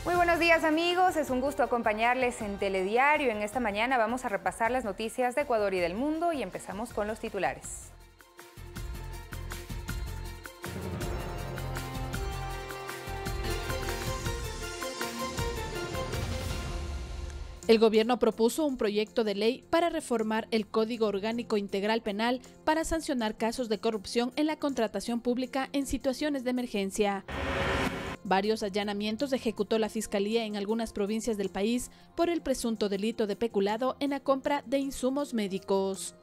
Muy buenos días amigos, es un gusto acompañarles en Telediario. En esta mañana vamos a repasar las noticias de Ecuador y del mundo y empezamos con los titulares. El gobierno propuso un proyecto de ley para reformar el Código Orgánico Integral Penal para sancionar casos de corrupción en la contratación pública en situaciones de emergencia. Varios allanamientos ejecutó la Fiscalía en algunas provincias del país por el presunto delito de peculado en la compra de insumos médicos.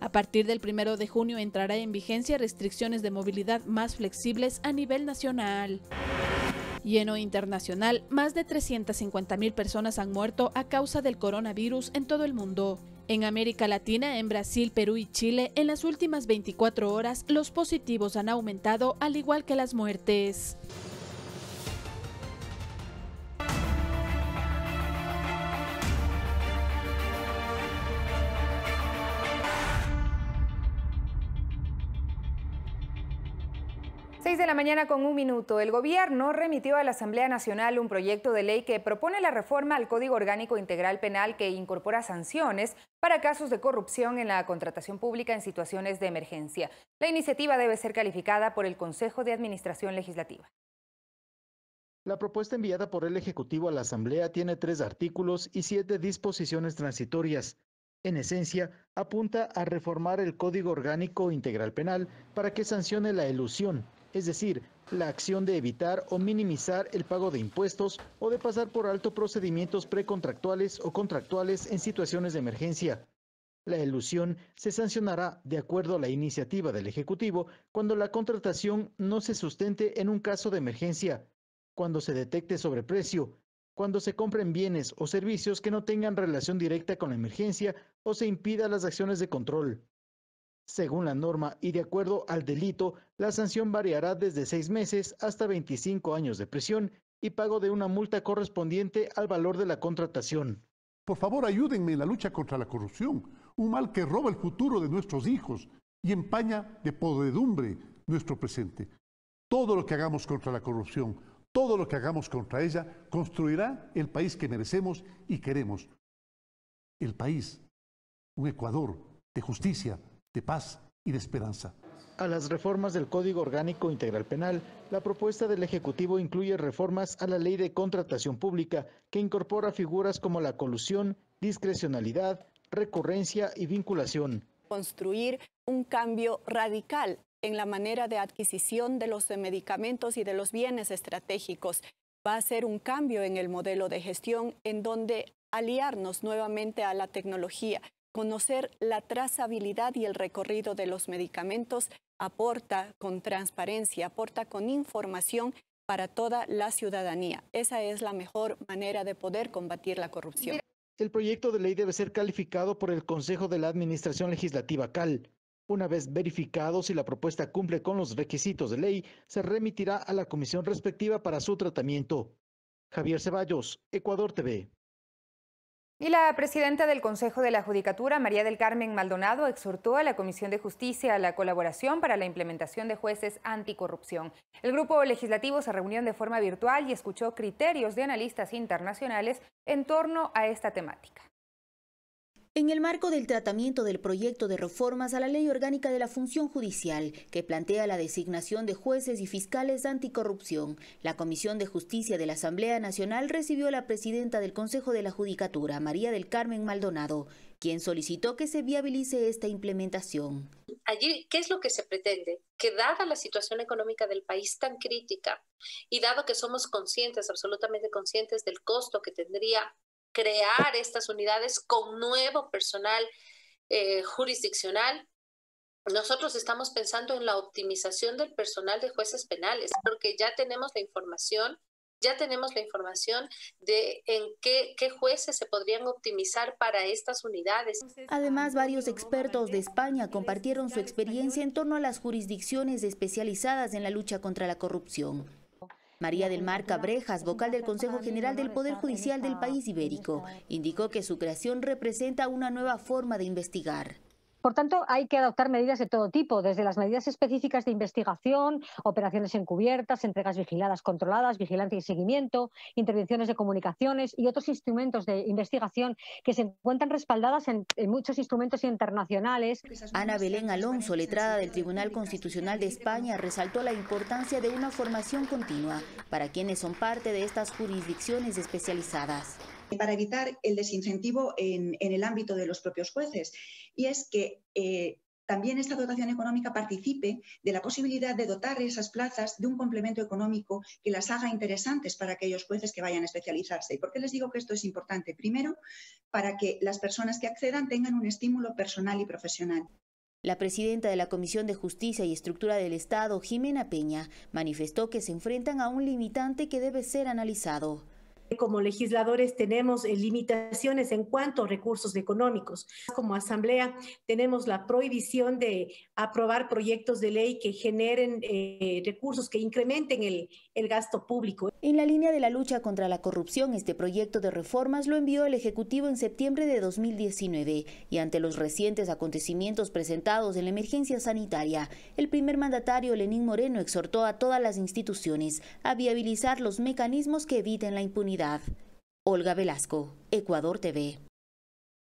A partir del 1 de junio entrará en vigencia restricciones de movilidad más flexibles a nivel nacional. Y en lo internacional, más de 350.000 personas han muerto a causa del coronavirus en todo el mundo. En América Latina, en Brasil, Perú y Chile, en las últimas 24 horas, los positivos han aumentado al igual que las muertes. De la mañana con un minuto, el gobierno remitió a la Asamblea Nacional un proyecto de ley que propone la reforma al Código Orgánico Integral Penal que incorpora sanciones para casos de corrupción en la contratación pública en situaciones de emergencia. La iniciativa debe ser calificada por el Consejo de Administración Legislativa. La propuesta enviada por el Ejecutivo a la Asamblea tiene 3 artículos y 7 disposiciones transitorias. En esencia, apunta a reformar el Código Orgánico Integral Penal para que sancione la elusión, es decir, la acción de evitar o minimizar el pago de impuestos o de pasar por alto procedimientos precontractuales o contractuales en situaciones de emergencia. La elusión se sancionará, de acuerdo a la iniciativa del Ejecutivo, cuando la contratación no se sustente en un caso de emergencia, cuando se detecte sobreprecio, cuando se compren bienes o servicios que no tengan relación directa con la emergencia o se impida las acciones de control. Según la norma y de acuerdo al delito, la sanción variará desde 6 meses hasta 25 años de prisión y pago de una multa correspondiente al valor de la contratación. Por favor, ayúdenme en la lucha contra la corrupción, un mal que roba el futuro de nuestros hijos y empaña de podredumbre nuestro presente. Todo lo que hagamos contra la corrupción, todo lo que hagamos contra ella, construirá el país que merecemos y queremos. El país, un Ecuador de justicia, de paz y de esperanza. A las reformas del Código Orgánico Integral Penal, la propuesta del Ejecutivo incluye reformas a la Ley de Contratación Pública, que incorpora figuras como la colusión, discrecionalidad, recurrencia y vinculación. Construir un cambio radical en la manera de adquisición de los medicamentos y de los bienes estratégicos. Va a ser un cambio en el modelo de gestión en donde aliarnos nuevamente a la tecnología. Conocer la trazabilidad y el recorrido de los medicamentos aporta con transparencia, aporta con información para toda la ciudadanía. Esa es la mejor manera de poder combatir la corrupción. El proyecto de ley debe ser calificado por el Consejo de la Administración Legislativa CAL. Una vez verificado si la propuesta cumple con los requisitos de ley, se remitirá a la comisión respectiva para su tratamiento. Javier Ceballos, Ecuador TV. Y la presidenta del Consejo de la Judicatura, María del Carmen Maldonado, exhortó a la Comisión de Justicia a la colaboración para la implementación de jueces anticorrupción. El grupo legislativo se reunió de forma virtual y escuchó criterios de analistas internacionales en torno a esta temática. En el marco del tratamiento del proyecto de reformas a la Ley Orgánica de la Función Judicial, que plantea la designación de jueces y fiscales anticorrupción, la Comisión de Justicia de la Asamblea Nacional recibió a la presidenta del Consejo de la Judicatura, María del Carmen Maldonado, quien solicitó que se viabilice esta implementación. Allí, ¿qué es lo que se pretende? Que dada la situación económica del país tan crítica y dado que somos conscientes, absolutamente conscientes del costo que tendría crear estas unidades con nuevo personal jurisdiccional, nosotros estamos pensando en la optimización del personal de jueces penales, porque ya tenemos la información de en qué jueces se podrían optimizar para estas unidades. Además, varios expertos de España compartieron su experiencia en torno a las jurisdicciones especializadas en la lucha contra la corrupción. María del Mar Cabrejas, vocal del Consejo General del Poder Judicial del país ibérico, indicó que su creación representa una nueva forma de investigar. Por tanto, hay que adoptar medidas de todo tipo, desde las medidas específicas de investigación, operaciones encubiertas, entregas vigiladas controladas, vigilancia y seguimiento, intervenciones de comunicaciones y otros instrumentos de investigación que se encuentran respaldadas en muchos instrumentos internacionales. Ana Belén Alonso, letrada del Tribunal Constitucional de España, resaltó la importancia de una formación continua para quienes son parte de estas jurisdicciones especializadas. Para evitar el desincentivo en el ámbito de los propios jueces. Y es que también esta dotación económica participe de la posibilidad de dotar esas plazas de un complemento económico que las haga interesantes para aquellos jueces que vayan a especializarse. ¿Y por qué les digo que esto es importante? Primero, para que las personas que accedan tengan un estímulo personal y profesional. La presidenta de la Comisión de Justicia y Estructura del Estado, Jimena Peña, manifestó que se enfrentan a un limitante que debe ser analizado. Como legisladores tenemos limitaciones en cuanto a recursos económicos. Como Asamblea tenemos la prohibición de aprobar proyectos de ley que generen recursos que incrementen el gasto público. En la línea de la lucha contra la corrupción, este proyecto de reformas lo envió el Ejecutivo en septiembre de 2019 y ante los recientes acontecimientos presentados en la emergencia sanitaria, el primer mandatario Lenín Moreno exhortó a todas las instituciones a viabilizar los mecanismos que eviten la impunidad. Olga Velasco, Ecuador TV.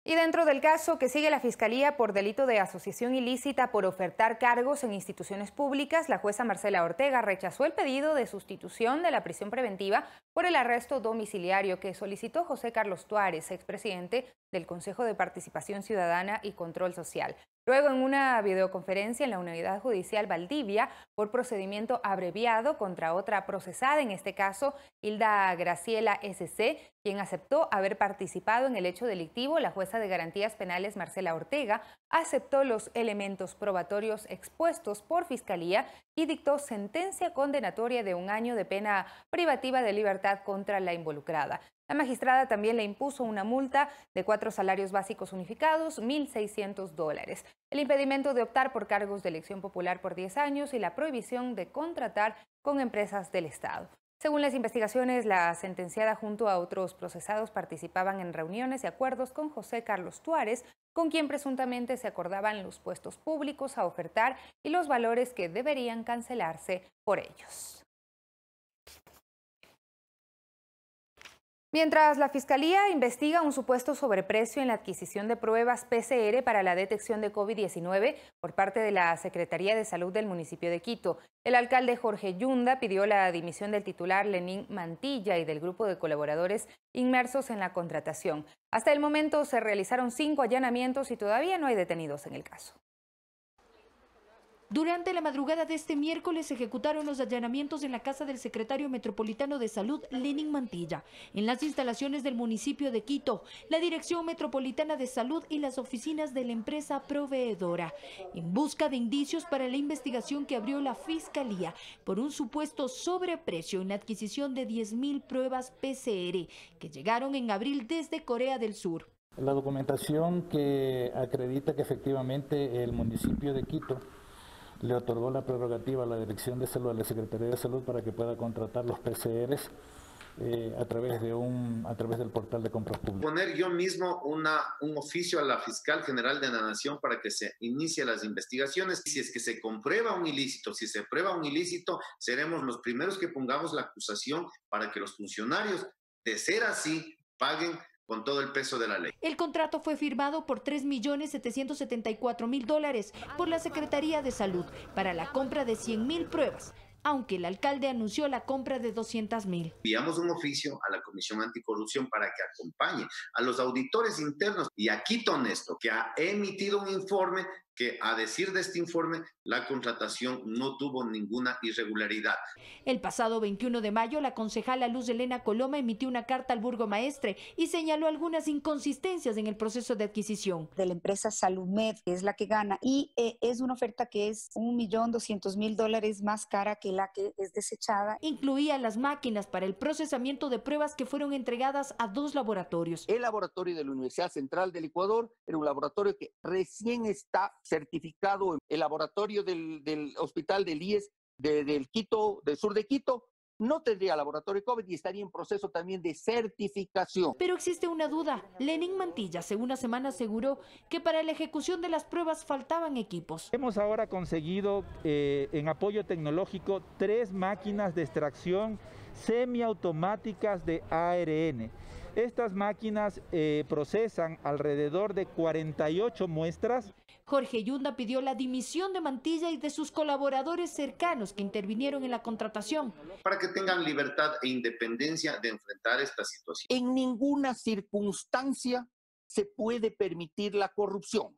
Y dentro del caso que sigue la Fiscalía por delito de asociación ilícita por ofertar cargos en instituciones públicas, la jueza Marcela Ortega rechazó el pedido de sustitución de la prisión preventiva por el arresto domiciliario que solicitó José Carlos Tuárez, expresidente del Consejo de Participación Ciudadana y Control Social. Luego, en una videoconferencia en la Unidad Judicial Valdivia, por procedimiento abreviado contra otra procesada, en este caso, Hilda Graciela S.C., quien aceptó haber participado en el hecho delictivo, la jueza de Garantías Penales Marcela Ortega aceptó los elementos probatorios expuestos por Fiscalía y dictó sentencia condenatoria de 1 año de pena privativa de libertad contra la involucrada. La magistrada también le impuso una multa de 4 salarios básicos unificados, $1,600, el impedimento de optar por cargos de elección popular por 10 años y la prohibición de contratar con empresas del Estado. Según las investigaciones, la sentenciada junto a otros procesados participaban en reuniones y acuerdos con José Carlos Tuárez, con quien presuntamente se acordaban los puestos públicos a ofertar y los valores que deberían cancelarse por ellos. Mientras la Fiscalía investiga un supuesto sobreprecio en la adquisición de pruebas PCR para la detección de COVID-19 por parte de la Secretaría de Salud del municipio de Quito, el alcalde Jorge Yunda pidió la dimisión del titular Lenín Mantilla y del grupo de colaboradores inmersos en la contratación. Hasta el momento se realizaron 5 allanamientos y todavía no hay detenidos en el caso. Durante la madrugada de este miércoles se ejecutaron los allanamientos en la casa del secretario metropolitano de Salud, Lenín Mantilla, en las instalaciones del municipio de Quito, la Dirección Metropolitana de Salud y las oficinas de la empresa proveedora, en busca de indicios para la investigación que abrió la Fiscalía por un supuesto sobreprecio en la adquisición de 10.000 pruebas PCR que llegaron en abril desde Corea del Sur. La documentación que acredita que efectivamente el municipio de Quito le otorgó la prerrogativa a la Dirección de Salud, a la Secretaría de Salud, para que pueda contratar los PCRs a través del portal de compras públicas. Poner yo mismo un oficio a la Fiscal General de la Nación para que se inicie las investigaciones. Si es que se comprueba un ilícito, si se prueba un ilícito, seremos los primeros que pongamos la acusación para que los funcionarios, de ser así, paguen con todo el peso de la ley. El contrato fue firmado por $3.774.000 por la Secretaría de Salud para la compra de 100.000 pruebas, aunque el alcalde anunció la compra de 200.000. Enviamos un oficio a la Comisión Anticorrupción para que acompañe a los auditores internos y a Quito Honesto, que ha emitido un informe que, a decir de este informe, la contratación no tuvo ninguna irregularidad. El pasado 21 de mayo, la concejala Luz Elena Coloma emitió una carta al burgomaestre y señaló algunas inconsistencias en el proceso de adquisición. De la empresa SaludMed, que es la que gana, y es una oferta que es $1.200.000 más cara que la que es desechada. Incluía las máquinas para el procesamiento de pruebas que fueron entregadas a 2 laboratorios. El laboratorio de la Universidad Central del Ecuador era un laboratorio que recién está certificado. El laboratorio del hospital del IES del Quito, del sur de Quito, no tendría laboratorio COVID y estaría en proceso también de certificación. Pero existe una duda. Lenin Mantilla hace una semana aseguró que para la ejecución de las pruebas faltaban equipos. Hemos ahora conseguido en apoyo tecnológico 3 máquinas de extracción semiautomáticas de ARN. Estas máquinas procesan alrededor de 48 muestras. Jorge Yunda pidió la dimisión de Mantilla y de sus colaboradores cercanos que intervinieron en la contratación. Para que tengan libertad e independencia de enfrentar esta situación. En ninguna circunstancia se puede permitir la corrupción.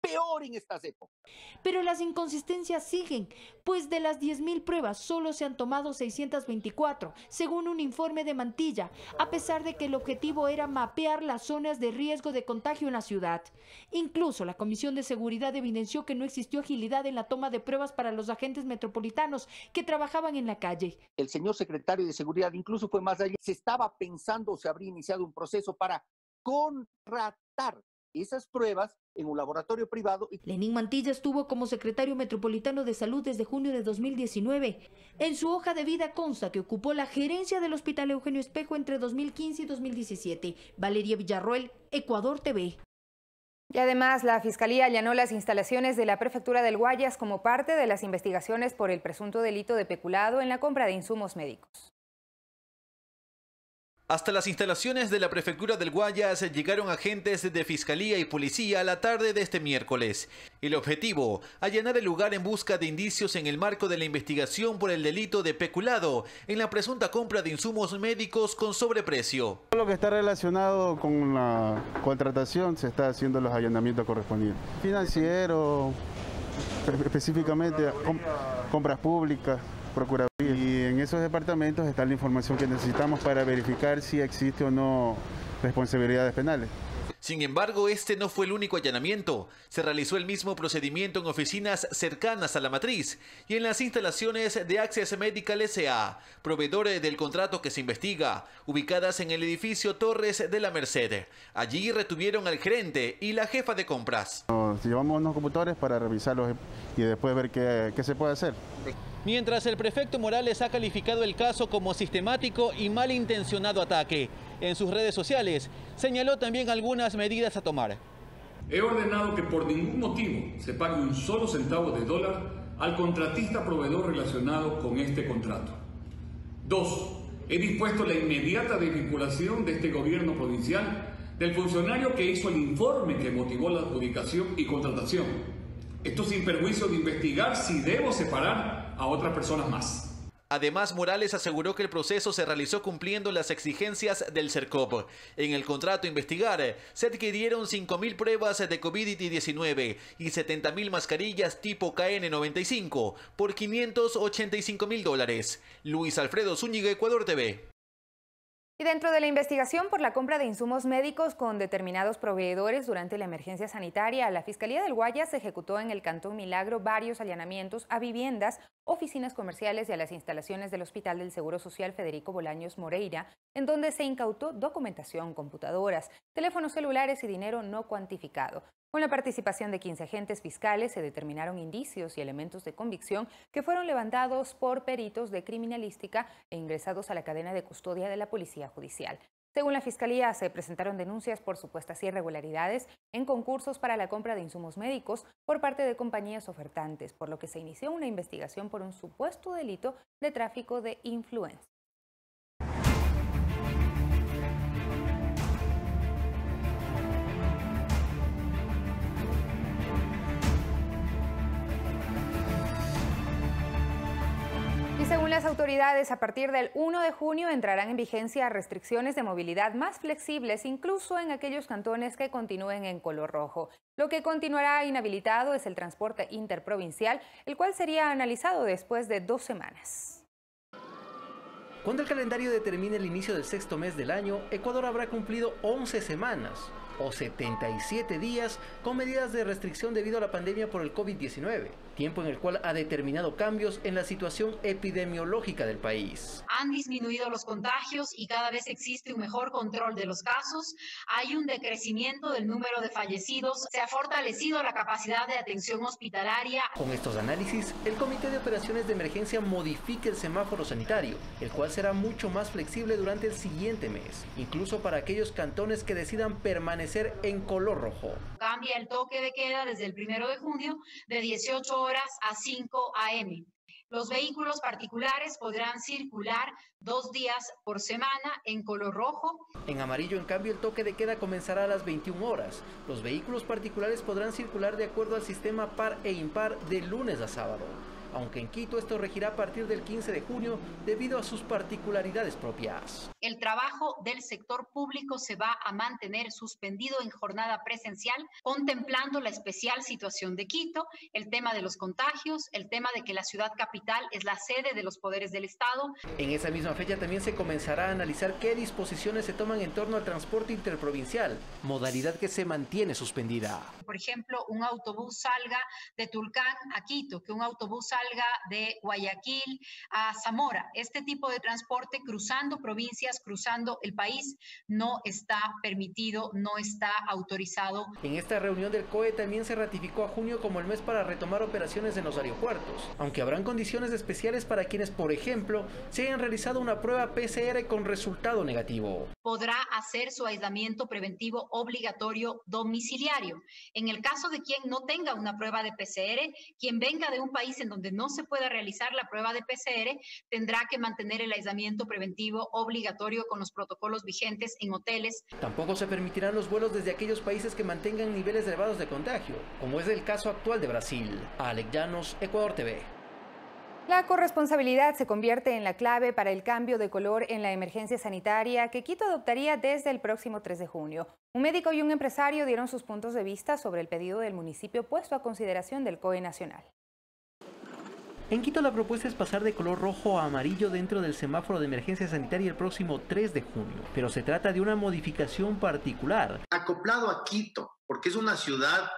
Peor en estas épocas. Pero las inconsistencias siguen, pues de las 10.000 pruebas solo se han tomado 624, según un informe de Mantilla, a pesar de que el objetivo era mapear las zonas de riesgo de contagio en la ciudad. Incluso la Comisión de Seguridad evidenció que no existió agilidad en la toma de pruebas para los agentes metropolitanos que trabajaban en la calle. El señor secretario de Seguridad incluso fue más allá. Se estaba pensando, se habría iniciado un proceso para contratar esas pruebas en un laboratorio privado. Lenin Mantilla estuvo como secretario metropolitano de salud desde junio de 2019. En su hoja de vida consta que ocupó la gerencia del Hospital Eugenio Espejo entre 2015 y 2017. Valeria Villarroel, Ecuador TV. Y además, la Fiscalía allanó las instalaciones de la Prefectura del Guayas como parte de las investigaciones por el presunto delito de peculado en la compra de insumos médicos. Hasta las instalaciones de la Prefectura del Guayas llegaron agentes de Fiscalía y Policía a la tarde de este miércoles. El objetivo, allanar el lugar en busca de indicios en el marco de la investigación por el delito de peculado en la presunta compra de insumos médicos con sobreprecio. Todo lo que está relacionado con la contratación se está haciendo los allanamientos correspondientes. Financiero, específicamente compras públicas, Procuraduría. Y en esos departamentos está la información que necesitamos para verificar si existe o no responsabilidades penales. Sin embargo, este no fue el único allanamiento. Se realizó el mismo procedimiento en oficinas cercanas a la matriz y en las instalaciones de Access Medical S.A., proveedor del contrato que se investiga, ubicadas en el edificio Torres de la Merced. Allí retuvieron al gerente y la jefa de compras. Nos llevamos unos computadores para revisarlos y después ver qué se puede hacer. Mientras el prefecto Morales ha calificado el caso como sistemático y malintencionado ataque. En sus redes sociales señaló también algunas medidas a tomar. He ordenado que por ningún motivo se pague un solo centavo de dólar al contratista proveedor relacionado con este contrato. 2. He dispuesto la inmediata desvinculación de este gobierno provincial del funcionario que hizo el informe que motivó la adjudicación y contratación. Esto sin perjuicio de investigar si debo separar a otras personas más. Además, Morales aseguró que el proceso se realizó cumpliendo las exigencias del CERCOP. En el contrato a investigar, se adquirieron 5.000 pruebas de COVID-19 y 70.000 mascarillas tipo KN95 por $585.000. Luis Alfredo Zúñiga, Ecuador TV. Y dentro de la investigación por la compra de insumos médicos con determinados proveedores durante la emergencia sanitaria, la Fiscalía del Guayas ejecutó en el Cantón Milagro varios allanamientos a viviendas, oficinas comerciales y a las instalaciones del Hospital del Seguro Social Federico Bolaños Moreira, en donde se incautó documentación, computadoras, teléfonos celulares y dinero no cuantificado. Con la participación de 15 agentes fiscales se determinaron indicios y elementos de convicción que fueron levantados por peritos de criminalística e ingresados a la cadena de custodia de la Policía Judicial. Según la Fiscalía, se presentaron denuncias por supuestas irregularidades en concursos para la compra de insumos médicos por parte de compañías ofertantes, por lo que se inició una investigación por un supuesto delito de tráfico de influencia. Según las autoridades, a partir del 1 de junio entrarán en vigencia restricciones de movilidad más flexibles, incluso en aquellos cantones que continúen en color rojo. Lo que continuará inhabilitado es el transporte interprovincial, el cual sería analizado después de 2 semanas. Cuando el calendario determine el inicio del 6º mes del año, Ecuador habrá cumplido 11 semanas. o 77 días con medidas de restricción debido a la pandemia por el COVID-19, tiempo en el cual ha determinado cambios en la situación epidemiológica del país. Han disminuido los contagios y cada vez existe un mejor control de los casos, hay un decrecimiento del número de fallecidos, se ha fortalecido la capacidad de atención hospitalaria. Con estos análisis, el Comité de Operaciones de Emergencia modifica el semáforo sanitario, el cual será mucho más flexible durante el siguiente mes, incluso para aquellos cantones que decidan permanecer en color rojo. Cambia el toque de queda desde el 1 de junio de 18 horas a 5 a.m. Los vehículos particulares podrán circular 2 días por semana en color rojo. En amarillo, en cambio, el toque de queda comenzará a las 21 horas. Los vehículos particulares podrán circular de acuerdo al sistema par e impar de lunes a sábado, aunque en Quito esto regirá a partir del 15 de junio debido a sus particularidades propias. El trabajo del sector público se va a mantener suspendido en jornada presencial, contemplando la especial situación de Quito, el tema de los contagios, el tema de que la ciudad capital es la sede de los poderes del Estado. En esa misma fecha también se comenzará a analizar qué disposiciones se toman en torno al transporte interprovincial, modalidad que se mantiene suspendida. Por ejemplo, un autobús salga de Tulcán a Quito, que un autobús salga de Guayaquil a Zamora. Este tipo de transporte cruzando provincias, cruzando el país, no está permitido, no está autorizado. En esta reunión del COE también se ratificó a junio como el mes para retomar operaciones en los aeropuertos, aunque habrán condiciones especiales para quienes, por ejemplo, se hayan realizado una prueba PCR con resultado negativo. Podrá hacer su aislamiento preventivo obligatorio domiciliario. En el caso de quien no tenga una prueba de PCR, quien venga de un país en donde no se pueda realizar la prueba de PCR, tendrá que mantener el aislamiento preventivo obligatorio con los protocolos vigentes en hoteles. Tampoco se permitirán los vuelos desde aquellos países que mantengan niveles elevados de contagio, como es el caso actual de Brasil. Alex Llanos, Ecuador TV. La corresponsabilidad se convierte en la clave para el cambio de color en la emergencia sanitaria que Quito adoptaría desde el próximo 3 de junio. Un médico y un empresario dieron sus puntos de vista sobre el pedido del municipio puesto a consideración del COE nacional. En Quito la propuesta es pasar de color rojo a amarillo dentro del semáforo de emergencia sanitaria el próximo 3 de junio, pero se trata de una modificación particular. Acoplado a Quito, porque es una ciudad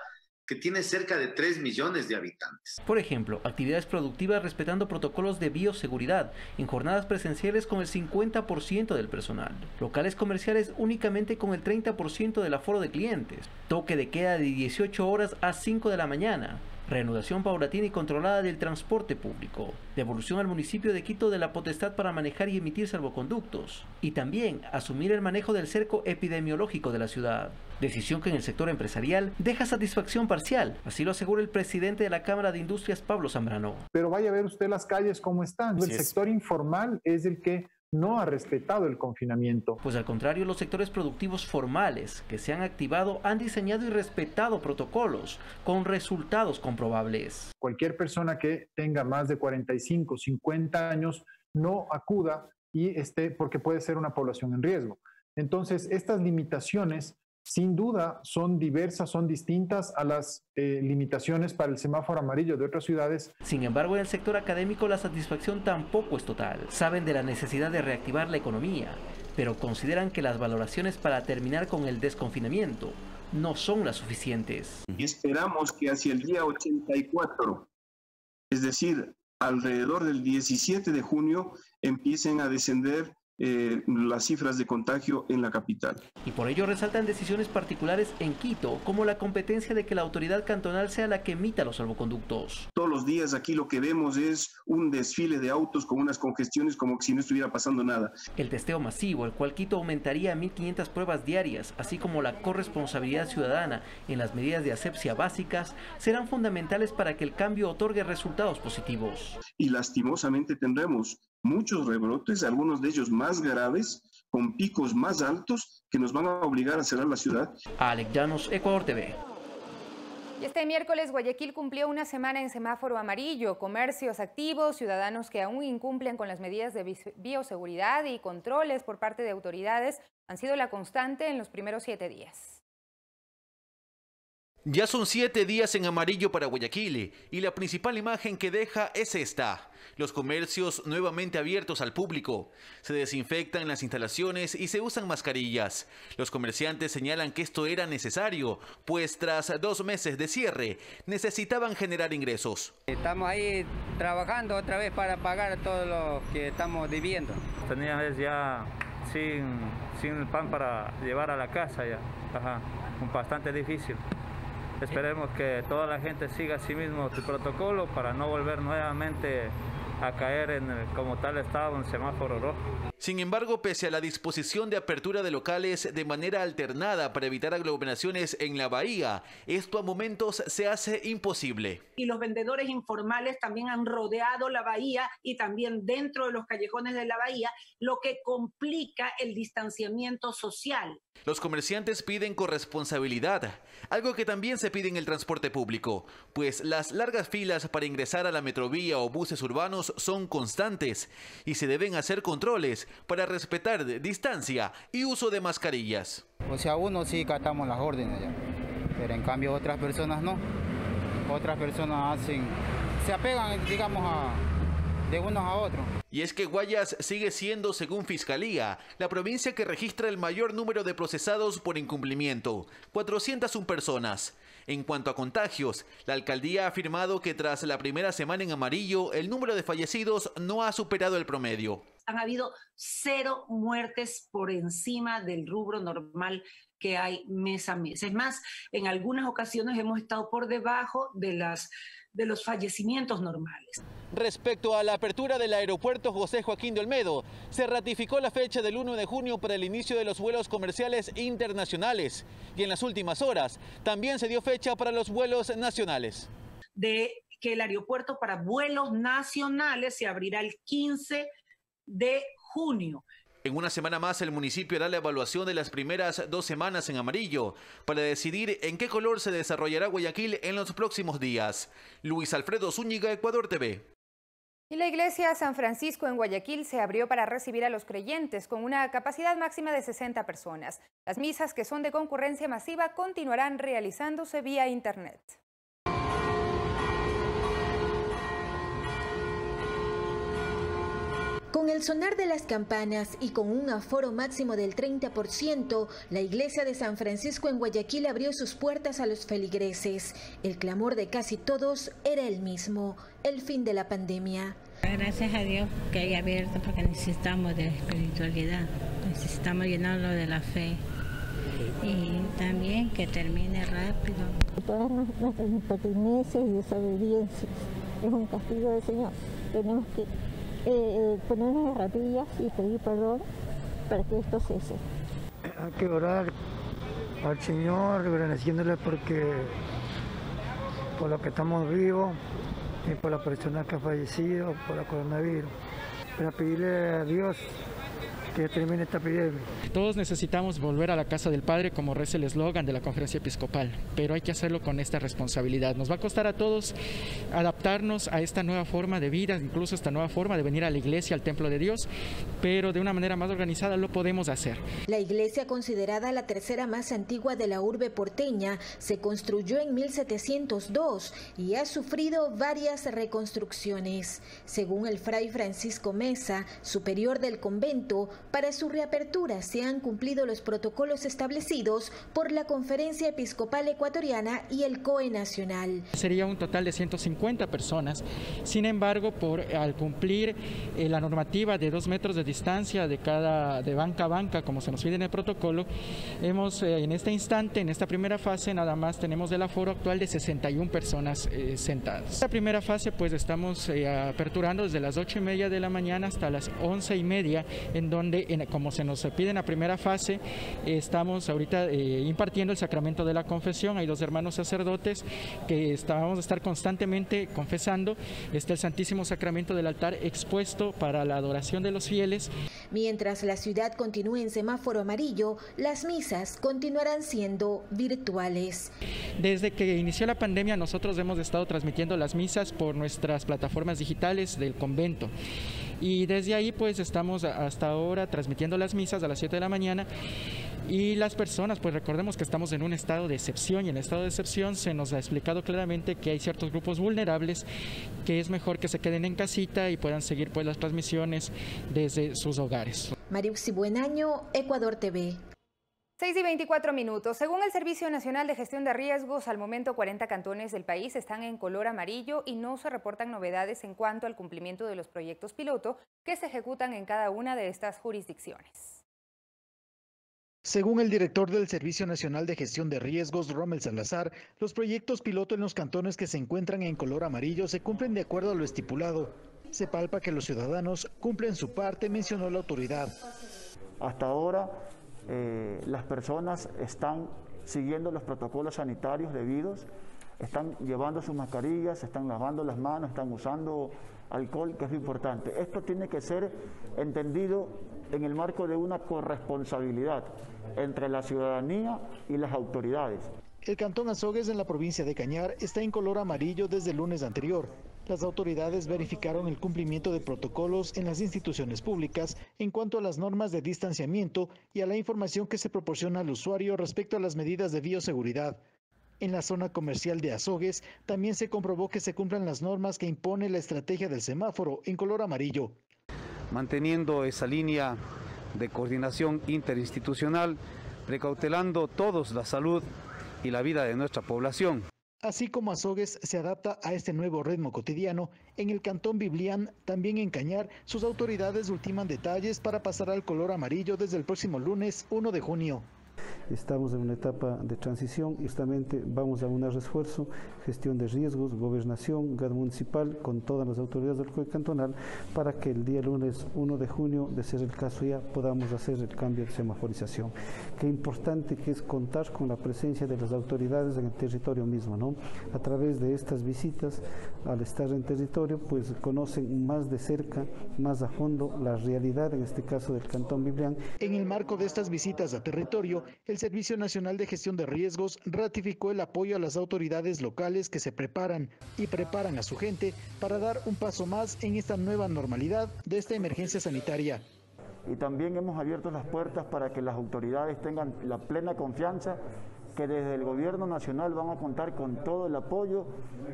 que tiene cerca de 3 millones de habitantes. Por ejemplo, actividades productivas respetando protocolos de bioseguridad, en jornadas presenciales con el 50% del personal, locales comerciales únicamente con el 30% del aforo de clientes, toque de queda de 18 horas a 5 de la mañana, reanudación paulatina y controlada del transporte público, devolución al municipio de Quito de la potestad para manejar y emitir salvoconductos, y también asumir el manejo del cerco epidemiológico de la ciudad. Decisión que en el sector empresarial deja satisfacción parcial, así lo asegura el presidente de la Cámara de Industrias, Pablo Zambrano. Pero vaya a ver usted las calles cómo están. El sector informal es el que no ha respetado el confinamiento. Pues al contrario, los sectores productivos formales que se han activado han diseñado y respetado protocolos con resultados comprobables. Cualquier persona que tenga más de 45, 50 años no acuda y porque puede ser una población en riesgo. Entonces, estas limitaciones sin duda son diversas, son distintas a las limitaciones para el semáforo amarillo de otras ciudades. Sin embargo, en el sector académico la satisfacción tampoco es total. Saben de la necesidad de reactivar la economía, pero consideran que las valoraciones para terminar con el desconfinamiento no son las suficientes. Y esperamos que hacia el día 84, es decir, alrededor del 17 de junio, empiecen a descender las cifras de contagio en la capital. Y por ello resaltan decisiones particulares en Quito, como la competencia de que la autoridad cantonal sea la que emita los salvoconductos. Todos los días aquí lo que vemos es un desfile de autos con unas congestiones como si no estuviera pasando nada. El testeo masivo, el cual Quito aumentaría a 1.500 pruebas diarias, así como la corresponsabilidad ciudadana en las medidas de asepsia básicas, serán fundamentales para que el cambio otorgue resultados positivos. Y lastimosamente tendremos muchos rebrotes, algunos de ellos más graves, con picos más altos, que nos van a obligar a cerrar la ciudad. Alex Llanos, Ecuador TV. Y este miércoles Guayaquil cumplió una semana en semáforo amarillo. Comercios activos, ciudadanos que aún incumplen con las medidas de bioseguridad y controles por parte de autoridades han sido la constante en los primeros 7 días. Ya son 7 días en amarillo para Guayaquil y la principal imagen que deja es esta. Los comercios nuevamente abiertos al público. Se desinfectan las instalaciones y se usan mascarillas. Los comerciantes señalan que esto era necesario, pues tras 2 meses de cierre necesitaban generar ingresos. Estamos ahí trabajando otra vez para pagar todo lo que estamos debiendo. Teníamos ya sin pan para llevar a la casa ya. Bastante difícil. Esperemos que toda la gente siga así mismo el protocolo para no volver nuevamente a caer en como tal estado en semáforo rojo. Sin embargo, pese a la disposición de apertura de locales de manera alternada para evitar aglomeraciones en la bahía, esto a momentos se hace imposible. Y los vendedores informales también han rodeado la bahía y también dentro de los callejones de la bahía, lo que complica el distanciamiento social. Los comerciantes piden corresponsabilidad, algo que también se pide en el transporte público, pues las largas filas para ingresar a la metrovía o buses urbanos son constantes y se deben hacer controles para respetar distancia y uso de mascarillas. O sea, uno sí catamos las órdenes ya, pero en cambio otras personas no. Otras personas se apegan, digamos, de unos a otros. Y es que Guayas sigue siendo, según Fiscalía, la provincia que registra el mayor número de procesados por incumplimiento, 401 personas. En cuanto a contagios, la alcaldía ha afirmado que tras la primera semana en amarillo, el número de fallecidos no ha superado el promedio. Han habido 0 muertes por encima del rubro normal que hay mes a mes. Es más, en algunas ocasiones hemos estado por debajo de los fallecimientos normales. Respecto a la apertura del aeropuerto José Joaquín de Olmedo, se ratificó la fecha del 1 de junio para el inicio de los vuelos comerciales internacionales. Y en las últimas horas también se dio fecha para los vuelos nacionales. De que el aeropuerto para vuelos nacionales se abrirá el 15 de junio. En una semana más, el municipio hará la evaluación de las primeras 2 semanas en amarillo para decidir en qué color se desarrollará Guayaquil en los próximos días. Luis Alfredo Zúñiga, Ecuador TV. Y la iglesia San Francisco en Guayaquil se abrió para recibir a los creyentes con una capacidad máxima de 60 personas. Las misas, que son de concurrencia masiva, continuarán realizándose vía internet. Con el sonar de las campanas y con un aforo máximo del 30%, la iglesia de San Francisco en Guayaquil abrió sus puertas a los feligreses. El clamor de casi todos era el mismo: el fin de la pandemia. Gracias a Dios que haya abierto, porque necesitamos de espiritualidad, necesitamos llenarlo de la fe y también que termine rápido. Todas nuestras impertinencias y desobediencias es un castigo del Señor. Tenemos que ponernos de rodillas y pedir perdón para que esto cese. Hay que orar al Señor, agradeciéndole por lo que estamos vivos y por la persona que ha fallecido por el coronavirus. Para pedirle a Dios que termine esta epidemia. Todos necesitamos volver a la casa del Padre, como reza el eslogan de la Conferencia Episcopal, pero hay que hacerlo con esta responsabilidad. Nos va a costar a todos adaptarnos a esta nueva forma de vida, incluso esta nueva forma de venir a la iglesia, al templo de Dios, pero de una manera más organizada lo podemos hacer. La iglesia, considerada la tercera más antigua de la urbe porteña, se construyó en 1702 y ha sufrido varias reconstrucciones. Según el fray Francisco Mesa, superior del convento, para su reapertura se han cumplido los protocolos establecidos por la Conferencia Episcopal Ecuatoriana y el COE Nacional. Sería un total de 150 personas. Sin embargo, al cumplir la normativa de 2 metros de distancia de banca a banca, como se nos pide en el protocolo, hemos en este instante, en esta primera fase, nada más tenemos el aforo actual de 61 personas sentadas. La primera fase, pues estamos aperturando desde las 8:30 de la mañana hasta las 11:30, en donde, como se nos pide en la primera fase, estamos ahorita impartiendo el sacramento de la confesión. Hay 2 hermanos sacerdotes que vamos a estar constantemente confesando. Está el Santísimo Sacramento del altar expuesto para la adoración de los fieles. Mientras la ciudad continúe en semáforo amarillo, las misas continuarán siendo virtuales. Desde que inició la pandemia, nosotros hemos estado transmitiendo las misas por nuestras plataformas digitales del convento. Y desde ahí pues estamos hasta ahora transmitiendo las misas a las 7 de la mañana Y las personas, pues recordemos que estamos en un estado de excepción, y en el estado de excepción se nos ha explicado claramente que hay ciertos grupos vulnerables que es mejor que se queden en casita y puedan seguir pues las transmisiones desde sus hogares. Mariuxi Buenaño, Ecuador TV. 6:24 minutos. Según el Servicio Nacional de Gestión de Riesgos, al momento 40 cantones del país están en color amarillo y no se reportan novedades en cuanto al cumplimiento de los proyectos piloto que se ejecutan en cada una de estas jurisdicciones. Según el director del Servicio Nacional de Gestión de Riesgos, Rommel Salazar, los proyectos piloto en los cantones que se encuentran en color amarillo se cumplen de acuerdo a lo estipulado. Se palpa que los ciudadanos cumplen su parte, mencionó la autoridad. Hasta ahora, las personas están siguiendo los protocolos sanitarios debidos, están llevando sus mascarillas, se están lavando las manos, están usando alcohol, que es lo importante. Esto tiene que ser entendido en el marco de una corresponsabilidad entre la ciudadanía y las autoridades. El cantón Azogues en la provincia de Cañar está en color amarillo desde el lunes anterior. Las autoridades verificaron el cumplimiento de protocolos en las instituciones públicas en cuanto a las normas de distanciamiento y a la información que se proporciona al usuario respecto a las medidas de bioseguridad. En la zona comercial de Azogues también se comprobó que se cumplan las normas que impone la estrategia del semáforo en color amarillo. Manteniendo esa línea de coordinación interinstitucional, precautelando todos la salud y la vida de nuestra población. Así como Azogues se adapta a este nuevo ritmo cotidiano, en el cantón Biblián, también en Cañar, sus autoridades ultiman detalles para pasar al color amarillo desde el próximo lunes 1 de junio. Estamos en una etapa de transición y justamente vamos a un refuerzo, gestión de riesgos, gobernación, gobierno municipal, con todas las autoridades del COE cantonal, para que el día lunes 1 de junio, de ser el caso ya, podamos hacer el cambio de semaforización. Qué importante que es contar con la presencia de las autoridades en el territorio mismo, ¿no? A través de estas visitas, al estar en territorio, pues conocen más de cerca, más a fondo, la realidad, en este caso del cantón Biblián. En el marco de estas visitas a territorio, el Servicio Nacional de Gestión de Riesgos ratificó el apoyo a las autoridades locales que se preparan a su gente para dar un paso más en esta nueva normalidad de esta emergencia sanitaria. Y también hemos abierto las puertas para que las autoridades tengan la plena confianza que desde el gobierno nacional van a contar con todo el apoyo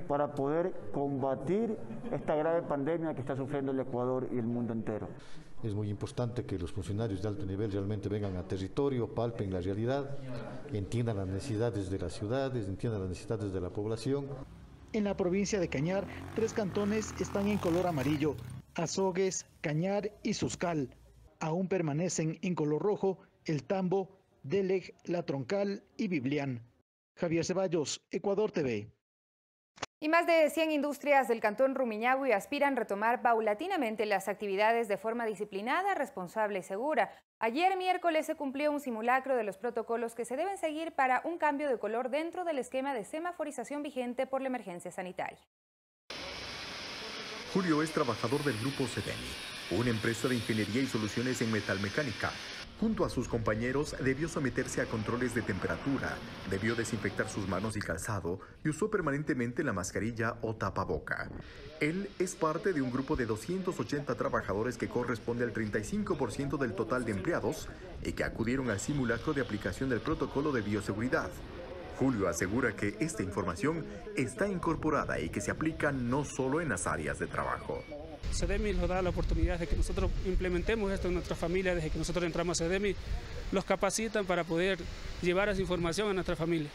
para poder combatir esta grave pandemia que está sufriendo el Ecuador y el mundo entero. Es muy importante que los funcionarios de alto nivel realmente vengan a territorio, palpen la realidad, entiendan las necesidades de las ciudades, entiendan las necesidades de la población. En la provincia de Cañar, 3 cantones están en color amarillo: Azogues, Cañar y Suscal. Aún permanecen en color rojo El Tambo, Deleg, La Troncal y Biblián. Javier Ceballos, Ecuador TV. Y más de 100 industrias del cantón Rumiñahui aspiran retomar paulatinamente las actividades de forma disciplinada, responsable y segura. Ayer miércoles se cumplió un simulacro de los protocolos que se deben seguir para un cambio de color dentro del esquema de semaforización vigente por la emergencia sanitaria. Julio es trabajador del grupo Sedemi, una empresa de ingeniería y soluciones en metalmecánica. Junto a sus compañeros, debió someterse a controles de temperatura, debió desinfectar sus manos y calzado y usó permanentemente la mascarilla o tapaboca. Él es parte de un grupo de 280 trabajadores que corresponde al 35% del total de empleados y que acudieron al simulacro de aplicación del protocolo de bioseguridad. Julio asegura que esta información está incorporada y que se aplica no solo en las áreas de trabajo. Sedemi nos da la oportunidad de que nosotros implementemos esto en nuestra familia. Desde que nosotros entramos a Sedemi, los capacitan para poder llevar esa información a nuestra familia.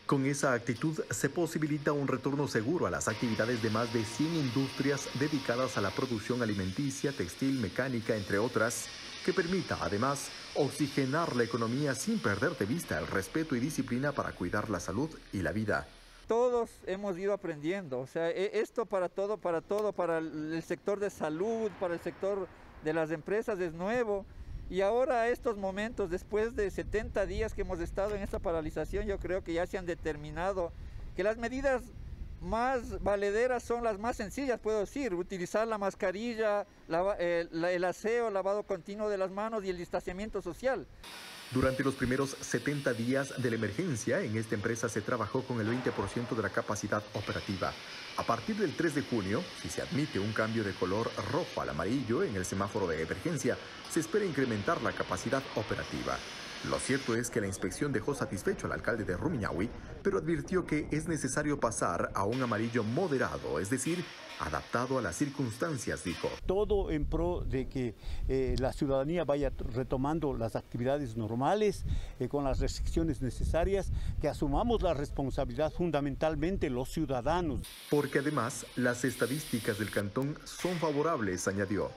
Con esa actitud se posibilita un retorno seguro a las actividades de más de 100 industrias dedicadas a la producción alimenticia, textil, mecánica, entre otras, que permita además oxigenar la economía sin perder de vista el respeto y disciplina para cuidar la salud y la vida. Todos hemos ido aprendiendo, o sea, esto para el sector de salud, para el sector de las empresas es nuevo, y ahora estos momentos, después de 70 días que hemos estado en esta paralización, yo creo que ya se han determinado que las medidas más valederas son las más sencillas, puedo decir: utilizar la mascarilla, el aseo, lavado continuo de las manos y el distanciamiento social. Durante los primeros 70 días de la emergencia, en esta empresa se trabajó con el 20% de la capacidad operativa. A partir del 3 de junio, si se admite un cambio de color rojo al amarillo en el semáforo de emergencia, se espera incrementar la capacidad operativa. Lo cierto es que la inspección dejó satisfecho al alcalde de Rumiñahui, pero advirtió que es necesario pasar a un amarillo moderado, es decir, adaptado a las circunstancias, dijo. Todo en pro de que la ciudadanía vaya retomando las actividades normales, con las restricciones necesarias, que asumamos la responsabilidad fundamentalmente los ciudadanos. Porque además, las estadísticas del cantón son favorables, añadió.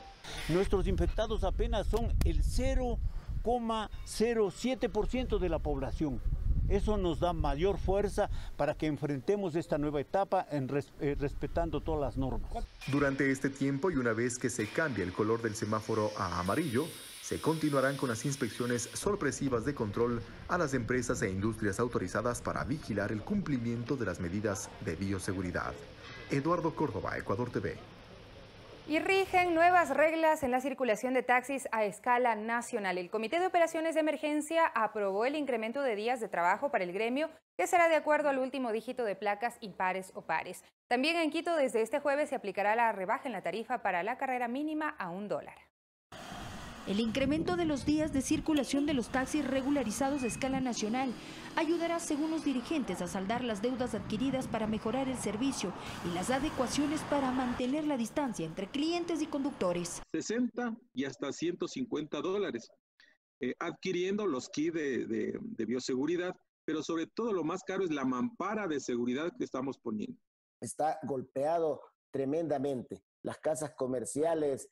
Nuestros infectados apenas son el 0,07% de la población. Eso nos da mayor fuerza para que enfrentemos esta nueva etapa respetando todas las normas. Durante este tiempo y una vez que se cambie el color del semáforo a amarillo, se continuarán con las inspecciones sorpresivas de control a las empresas e industrias autorizadas para vigilar el cumplimiento de las medidas de bioseguridad. Eduardo Córdoba, Ecuador TV. Y rigen nuevas reglas en la circulación de taxis a escala nacional. El Comité de Operaciones de Emergencia aprobó el incremento de días de trabajo para el gremio, que será de acuerdo al último dígito de placas impares o pares. También en Quito, desde este jueves, se aplicará la rebaja en la tarifa para la carrera mínima a $1. El incremento de los días de circulación de los taxis regularizados a escala nacional ayudará, según los dirigentes, a saldar las deudas adquiridas para mejorar el servicio y las adecuaciones para mantener la distancia entre clientes y conductores. 60 y hasta $150, adquiriendo los kits de bioseguridad, pero sobre todo lo más caro es la mampara de seguridad que estamos poniendo. Está golpeado tremendamente. Las casas comerciales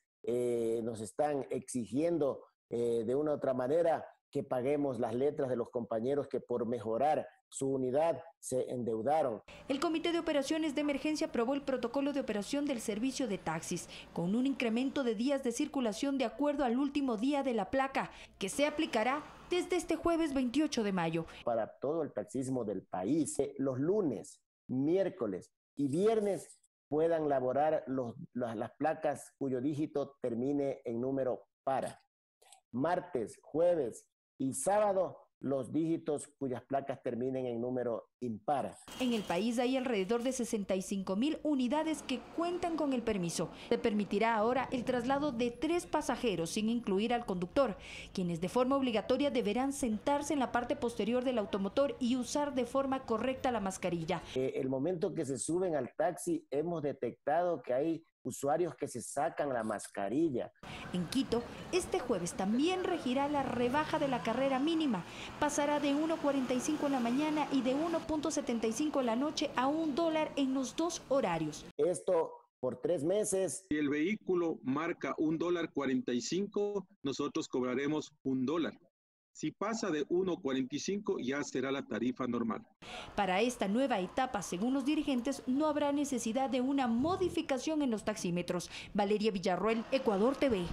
nos están exigiendo de una u otra manera que paguemos las letras de los compañeros que por mejorar su unidad se endeudaron. El Comité de Operaciones de Emergencia aprobó el protocolo de operación del servicio de taxis, con un incremento de días de circulación de acuerdo al último día de la placa, que se aplicará desde este jueves 28 de mayo. Para todo el taxismo del país, los lunes, miércoles y viernes puedan laborar las placas cuyo dígito termine en número para. Martes, jueves y sábado, los dígitos cuyas placas terminen en número impar. En el país hay alrededor de 65.000 unidades que cuentan con el permiso. Se permitirá ahora el traslado de 3 pasajeros sin incluir al conductor, quienes de forma obligatoria deberán sentarse en la parte posterior del automotor y usar de forma correcta la mascarilla. El momento que se suben al taxi hemos detectado que hay usuarios que se sacan la mascarilla. En Quito, este jueves también regirá la rebaja de la carrera mínima. Pasará de 1.45 en la mañana y de 1.75 en la noche a $1 en los 2 horarios. Esto por 3 meses. Si el vehículo marca $1.45, nosotros cobraremos $1. Si pasa de 1.45 ya será la tarifa normal. Para esta nueva etapa, según los dirigentes, no habrá necesidad de una modificación en los taxímetros. Valeria Villarroel, Ecuador TV.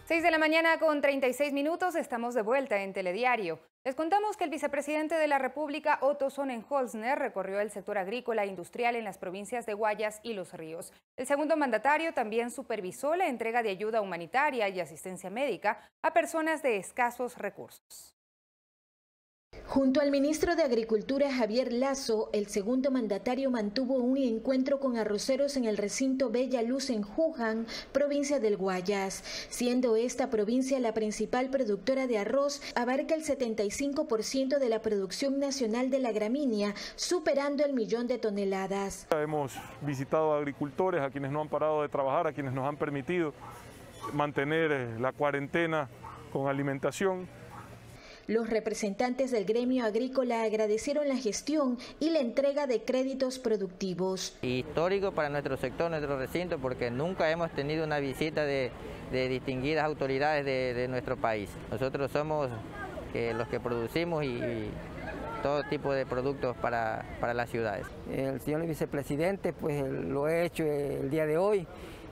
Seis de la mañana con 36 minutos, estamos de vuelta en Telediario. Les contamos que el vicepresidente de la República, Otto Sonnenholzner, recorrió el sector agrícola e industrial en las provincias de Guayas y Los Ríos. El segundo mandatario también supervisó la entrega de ayuda humanitaria y asistencia médica a personas de escasos recursos. Junto al ministro de Agricultura Javier Lazo, el segundo mandatario mantuvo un encuentro con arroceros en el recinto Bella Luz en Juján, provincia del Guayas. Siendo esta provincia la principal productora de arroz, abarca el 75% de la producción nacional de la gramínea, superando el 1.000.000 de toneladas. Hemos visitado a agricultores, a quienes no han parado de trabajar, a quienes nos han permitido mantener la cuarentena con alimentación. Los representantes del gremio agrícola agradecieron la gestión y la entrega de créditos productivos. Histórico para nuestro sector, nuestro recinto, porque nunca hemos tenido una visita de distinguidas autoridades de nuestro país. Nosotros somos los que producimos y todo tipo de productos para las ciudades. El señor vicepresidente pues lo ha hecho el día de hoy.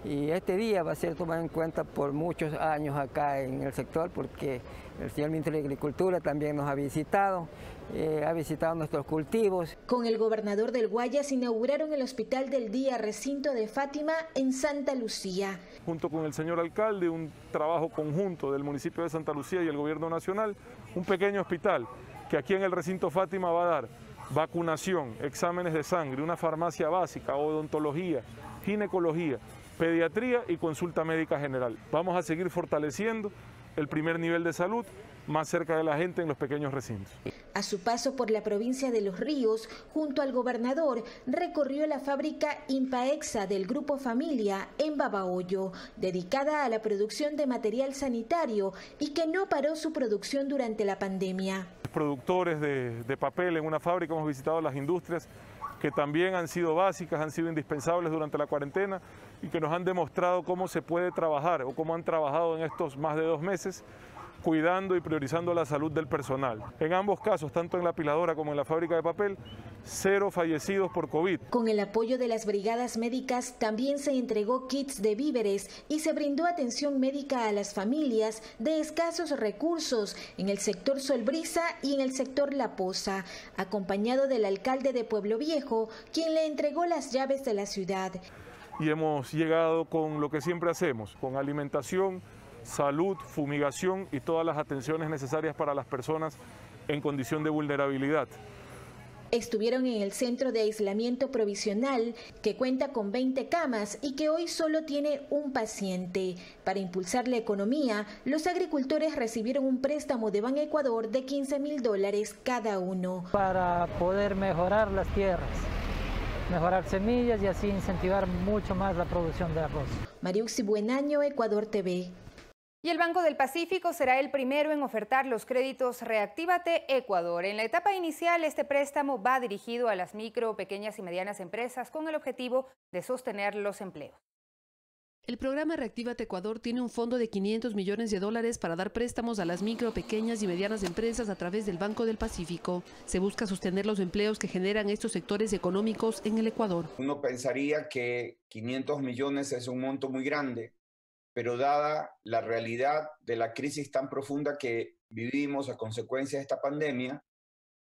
Y este día va a ser tomado en cuenta por muchos años acá en el sector, porque el señor ministro de Agricultura también nos ha visitado nuestros cultivos. Con el gobernador del Guayas inauguraron el Hospital del Día Recinto de Fátima en Santa Lucía. Junto con el señor alcalde, un trabajo conjunto del municipio de Santa Lucía y el gobierno nacional, un pequeño hospital que aquí en el recinto Fátima va a dar vacunación, exámenes de sangre, una farmacia básica, odontología, ginecología, pediatría y consulta médica general. Vamos a seguir fortaleciendo el primer nivel de salud más cerca de la gente en los pequeños recintos. A su paso por la provincia de Los Ríos, junto al gobernador, recorrió la fábrica Impaexa del Grupo Familia en Babahoyo, dedicada a la producción de material sanitario y que no paró su producción durante la pandemia. Productores de papel en una fábrica, hemos visitado las industrias que también han sido básicas, han sido indispensables durante la cuarentena y que nos han demostrado cómo se puede trabajar o cómo han trabajado en estos más de 2 meses cuidando y priorizando la salud del personal. En ambos casos, tanto en la apiladora como en la fábrica de papel, 0 fallecidos por COVID. Con el apoyo de las brigadas médicas también se entregó kits de víveres y se brindó atención médica a las familias de escasos recursos en el sector Solbrisa y en el sector La Poza, acompañado del alcalde de Pueblo Viejo, quien le entregó las llaves de la ciudad. Y hemos llegado con lo que siempre hacemos, con alimentación, salud, fumigación y todas las atenciones necesarias para las personas en condición de vulnerabilidad. Estuvieron en el centro de aislamiento provisional, que cuenta con 20 camas y que hoy solo tiene un paciente. Para impulsar la economía, los agricultores recibieron un préstamo de Banecuador de $15.000 cada uno. Para poder mejorar las tierras, mejorar semillas y así incentivar mucho más la producción de arroz. Mariuxi Buenaño, Ecuador TV. Y el Banco del Pacífico será el primero en ofertar los créditos Reactívate Ecuador. En la etapa inicial, este préstamo va dirigido a las micro, pequeñas y medianas empresas con el objetivo de sostener los empleos. El programa Reactívate Ecuador tiene un fondo de $500 millones para dar préstamos a las micro, pequeñas y medianas empresas a través del Banco del Pacífico. Se busca sostener los empleos que generan estos sectores económicos en el Ecuador. Uno pensaría que 500 millones es un monto muy grande, pero dada la realidad de la crisis tan profunda que vivimos a consecuencia de esta pandemia,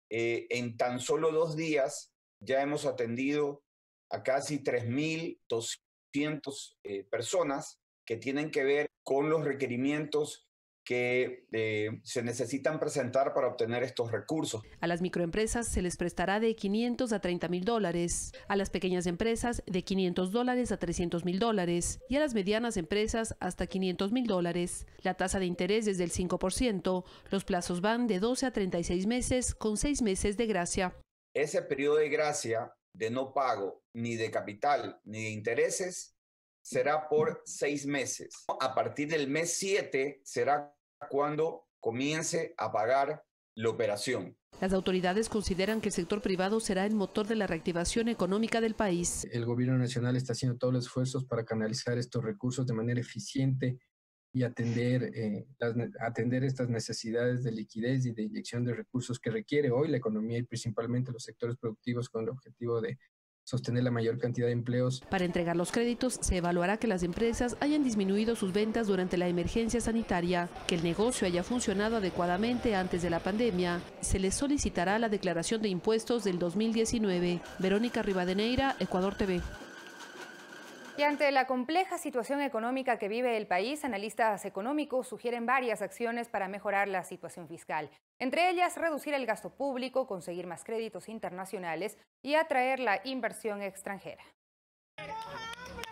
en tan solo 2 días ya hemos atendido a casi 3.200 personas que tienen que ver con los requerimientos que se necesitan presentar para obtener estos recursos. A las microempresas se les prestará de $500 a $30.000, a las pequeñas empresas de $500 a $300.000 y a las medianas empresas hasta $500.000. La tasa de interés es del 5%, los plazos van de 12 a 36 meses con 6 meses de gracia. Ese periodo de gracia de no pago ni de capital ni de intereses será por 6 meses. A partir del mes 7 será cuando comience a pagar la operación. Las autoridades consideran que el sector privado será el motor de la reactivación económica del país. El gobierno nacional está haciendo todos los esfuerzos para canalizar estos recursos de manera eficiente y atender estas necesidades de liquidez y de inyección de recursos que requiere hoy la economía y principalmente los sectores productivos con el objetivo de sostener la mayor cantidad de empleos. Para entregar los créditos, se evaluará que las empresas hayan disminuido sus ventas durante la emergencia sanitaria, que el negocio haya funcionado adecuadamente antes de la pandemia. Se les solicitará la declaración de impuestos del 2019. Verónica Rivadeneira, Ecuador TV. Y ante la compleja situación económica que vive el país, analistas económicos sugieren varias acciones para mejorar la situación fiscal. Entre ellas, reducir el gasto público, conseguir más créditos internacionales y atraer la inversión extranjera.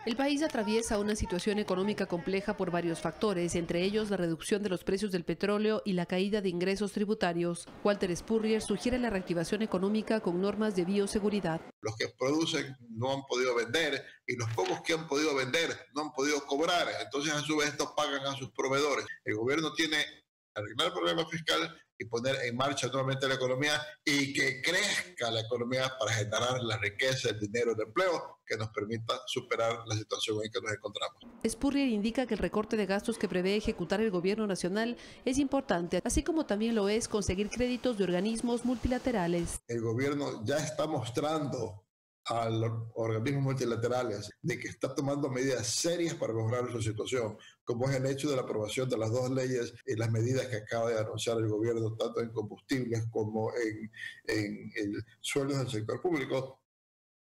El país atraviesa una situación económica compleja por varios factores, entre ellos la reducción de los precios del petróleo y la caída de ingresos tributarios. Walter Spurrier sugiere la reactivación económica con normas de bioseguridad. Los que producen no han podido vender y los pocos que han podido vender no han podido cobrar. Entonces, a su vez, estos pagan a sus proveedores. El gobierno tiene que arreglar el problema fiscal y poner en marcha nuevamente la economía y que crezca la economía para generar la riqueza, el dinero, el empleo que nos permita superar la situación en que nos encontramos. Spurrier indica que el recorte de gastos que prevé ejecutar el gobierno nacional es importante, así como también lo es conseguir créditos de organismos multilaterales. El gobierno ya está mostrando a los organismos multilaterales de que está tomando medidas serias para mejorar su situación, como es el hecho de la aprobación de las 2 leyes y las medidas que acaba de anunciar el gobierno, tanto en combustibles como en el sueldos del sector público,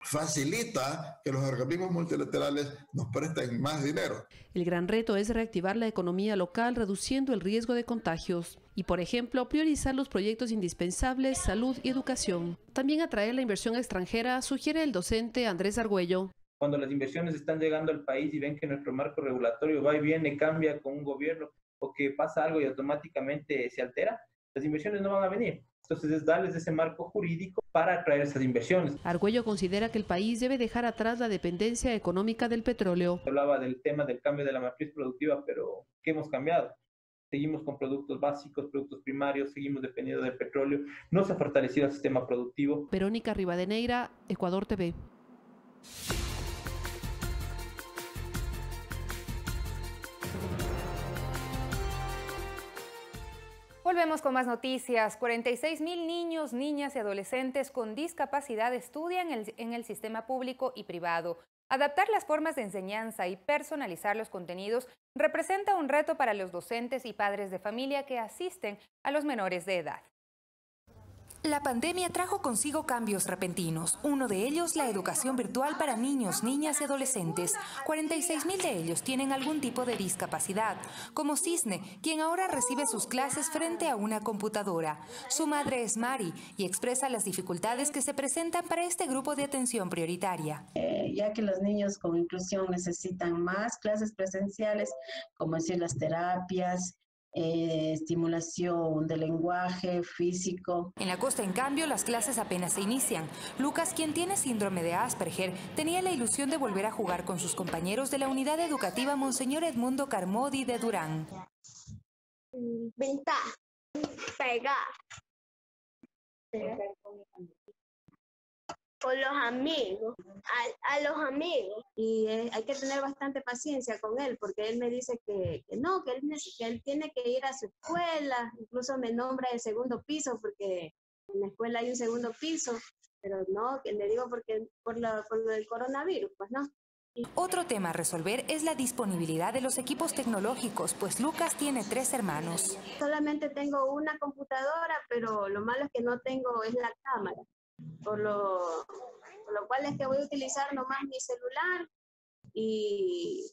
facilita que los organismos multilaterales nos presten más dinero. El gran reto es reactivar la economía local reduciendo el riesgo de contagios. y, por ejemplo, priorizar los proyectos indispensables, salud y educación. También atraer la inversión extranjera, sugiere el docente Andrés Argüello. Cuando las inversiones están llegando al país y ven que nuestro marco regulatorio va y viene, cambia con un gobierno o que pasa algo y automáticamente se altera, las inversiones no van a venir. Entonces es darles ese marco jurídico para atraer esas inversiones. Argüello considera que el país debe dejar atrás la dependencia económica del petróleo. Hablaba del tema del cambio de la matriz productiva, pero ¿qué hemos cambiado? Seguimos con productos básicos, productos primarios, seguimos dependiendo del petróleo, no se ha fortalecido el sistema productivo. Verónica Rivadeneira, Ecuador TV. Volvemos con más noticias. 46,000 niños, niñas y adolescentes con discapacidad estudian en el sistema público y privado. Adaptar las formas de enseñanza y personalizar los contenidos representa un reto para los docentes y padres de familia que asisten a los menores de edad. La pandemia trajo consigo cambios repentinos. Uno de ellos, la educación virtual para niños, niñas y adolescentes. 46,000 de ellos tienen algún tipo de discapacidad, como Cisne, quien ahora recibe sus clases frente a una computadora. Su madre es Mari y expresa las dificultades que se presentan para este grupo de atención prioritaria. Ya que los niños con inclusión necesitan más clases presenciales, como decir las terapias, estimulación del lenguaje físico. En la costa, en cambio, las clases apenas se inician. Lucas, quien tiene síndrome de Asperger, tenía la ilusión de volver a jugar con sus compañeros de la unidad educativa Monseñor Edmundo Carmody de Durán. Pintar, pegar. Con los amigos, a los amigos. Y hay que tener bastante paciencia con él, porque él me dice que no, que él tiene que ir a su escuela, incluso me nombra el segundo piso, porque en la escuela hay un segundo piso, pero no, que le digo porque por lo del coronavirus, pues no. Otro tema a resolver es la disponibilidad de los equipos tecnológicos, pues Lucas tiene 3 hermanos. Solamente tengo una computadora, pero lo malo es que no tengo es la cámara. Por lo cual es que voy a utilizar nomás mi celular y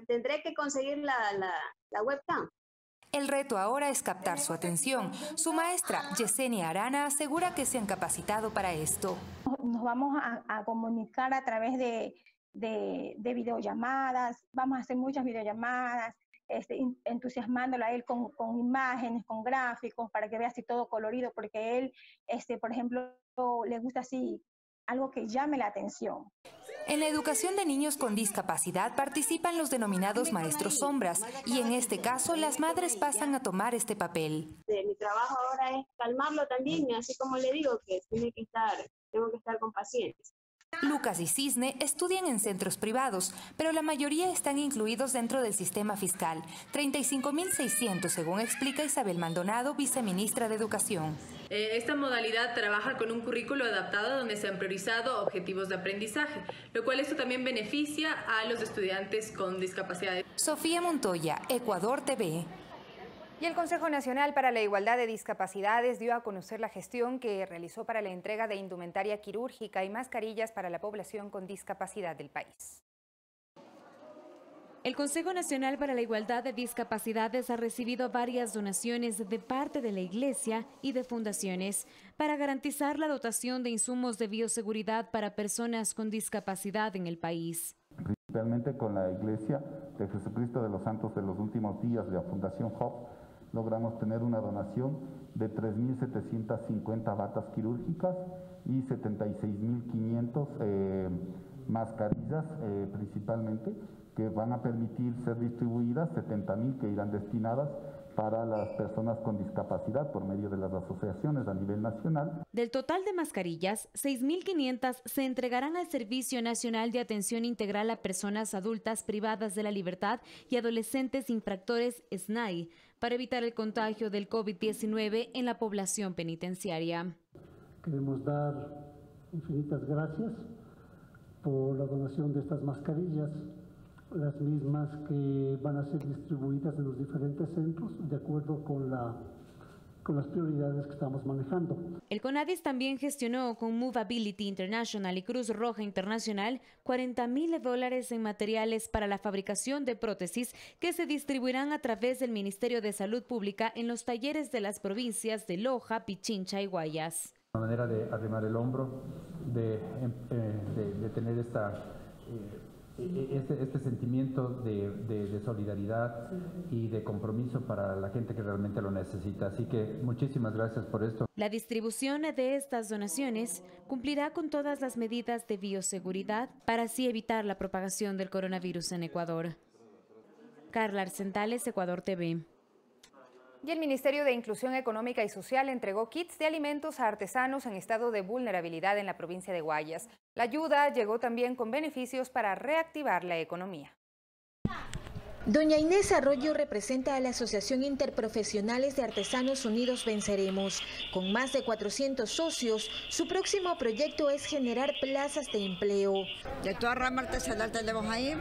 tendré que conseguir la webcam. El reto ahora es captar su atención. Su maestra, Yesenia Arana, asegura que se han capacitado para esto. Nos vamos a comunicar a través de videollamadas, vamos a hacer muchas videollamadas, entusiasmándolo a él con imágenes, con gráficos, para que vea así todo colorido, porque él, por ejemplo, le gusta así algo que llame la atención. En la educación de niños con discapacidad participan los denominados maestros sombras y en este caso las madres pasan a tomar este papel. Mi trabajo ahora es calmarlo también, así como le digo que tengo que estar con paciencia. Lucas y Cisne estudian en centros privados, pero la mayoría están incluidos dentro del sistema fiscal. 35.600, según explica Isabel Maldonado, viceministra de Educación. Esta modalidad trabaja con un currículo adaptado donde se han priorizado objetivos de aprendizaje, lo cual esto también beneficia a los estudiantes con discapacidad. Sofía Montoya, Ecuador TV. Y el Consejo Nacional para la Igualdad de Discapacidades dio a conocer la gestión que realizó para la entrega de indumentaria quirúrgica y mascarillas para la población con discapacidad del país. El Consejo Nacional para la Igualdad de Discapacidades ha recibido varias donaciones de parte de la Iglesia y de fundaciones para garantizar la dotación de insumos de bioseguridad para personas con discapacidad en el país. Principalmente con la Iglesia de Jesucristo de los Santos de los Últimos Días de la Fundación HOP, logramos tener una donación de 3.750 batas quirúrgicas y 76.500 mascarillas principalmente, que van a permitir ser distribuidas, 70.000 que irán destinadas para las personas con discapacidad por medio de las asociaciones a nivel nacional. Del total de mascarillas, 6.500 se entregarán al Servicio Nacional de Atención Integral a Personas Adultas Privadas de la Libertad y Adolescentes Infractores SNAI, para evitar el contagio del COVID-19 en la población penitenciaria. Queremos dar infinitas gracias por la donación de estas mascarillas, las mismas que van a ser distribuidas en los diferentes centros de acuerdo con la con las prioridades que estamos manejando. El CONADIS también gestionó con Movability International y Cruz Roja Internacional $40.000 en materiales para la fabricación de prótesis que se distribuirán a través del Ministerio de Salud Pública en los talleres de las provincias de Loja, Pichincha y Guayas. Una manera de arrimar el hombro, de tener este sentimiento de solidaridad y de compromiso para la gente que realmente lo necesita. Así que muchísimas gracias por esto. La distribución de estas donaciones cumplirá con todas las medidas de bioseguridad para así evitar la propagación del coronavirus en Ecuador. Carla Arcentales, Ecuador TV. Y el Ministerio de Inclusión Económica y Social entregó kits de alimentos a artesanos en estado de vulnerabilidad en la provincia de Guayas. La ayuda llegó también con beneficios para reactivar la economía. Doña Inés Arroyo representa a la Asociación Interprofesionales de Artesanos Unidos Venceremos. Con más de 400 socios, su próximo proyecto es generar plazas de empleo. De toda rama artesanal tenemos ahí.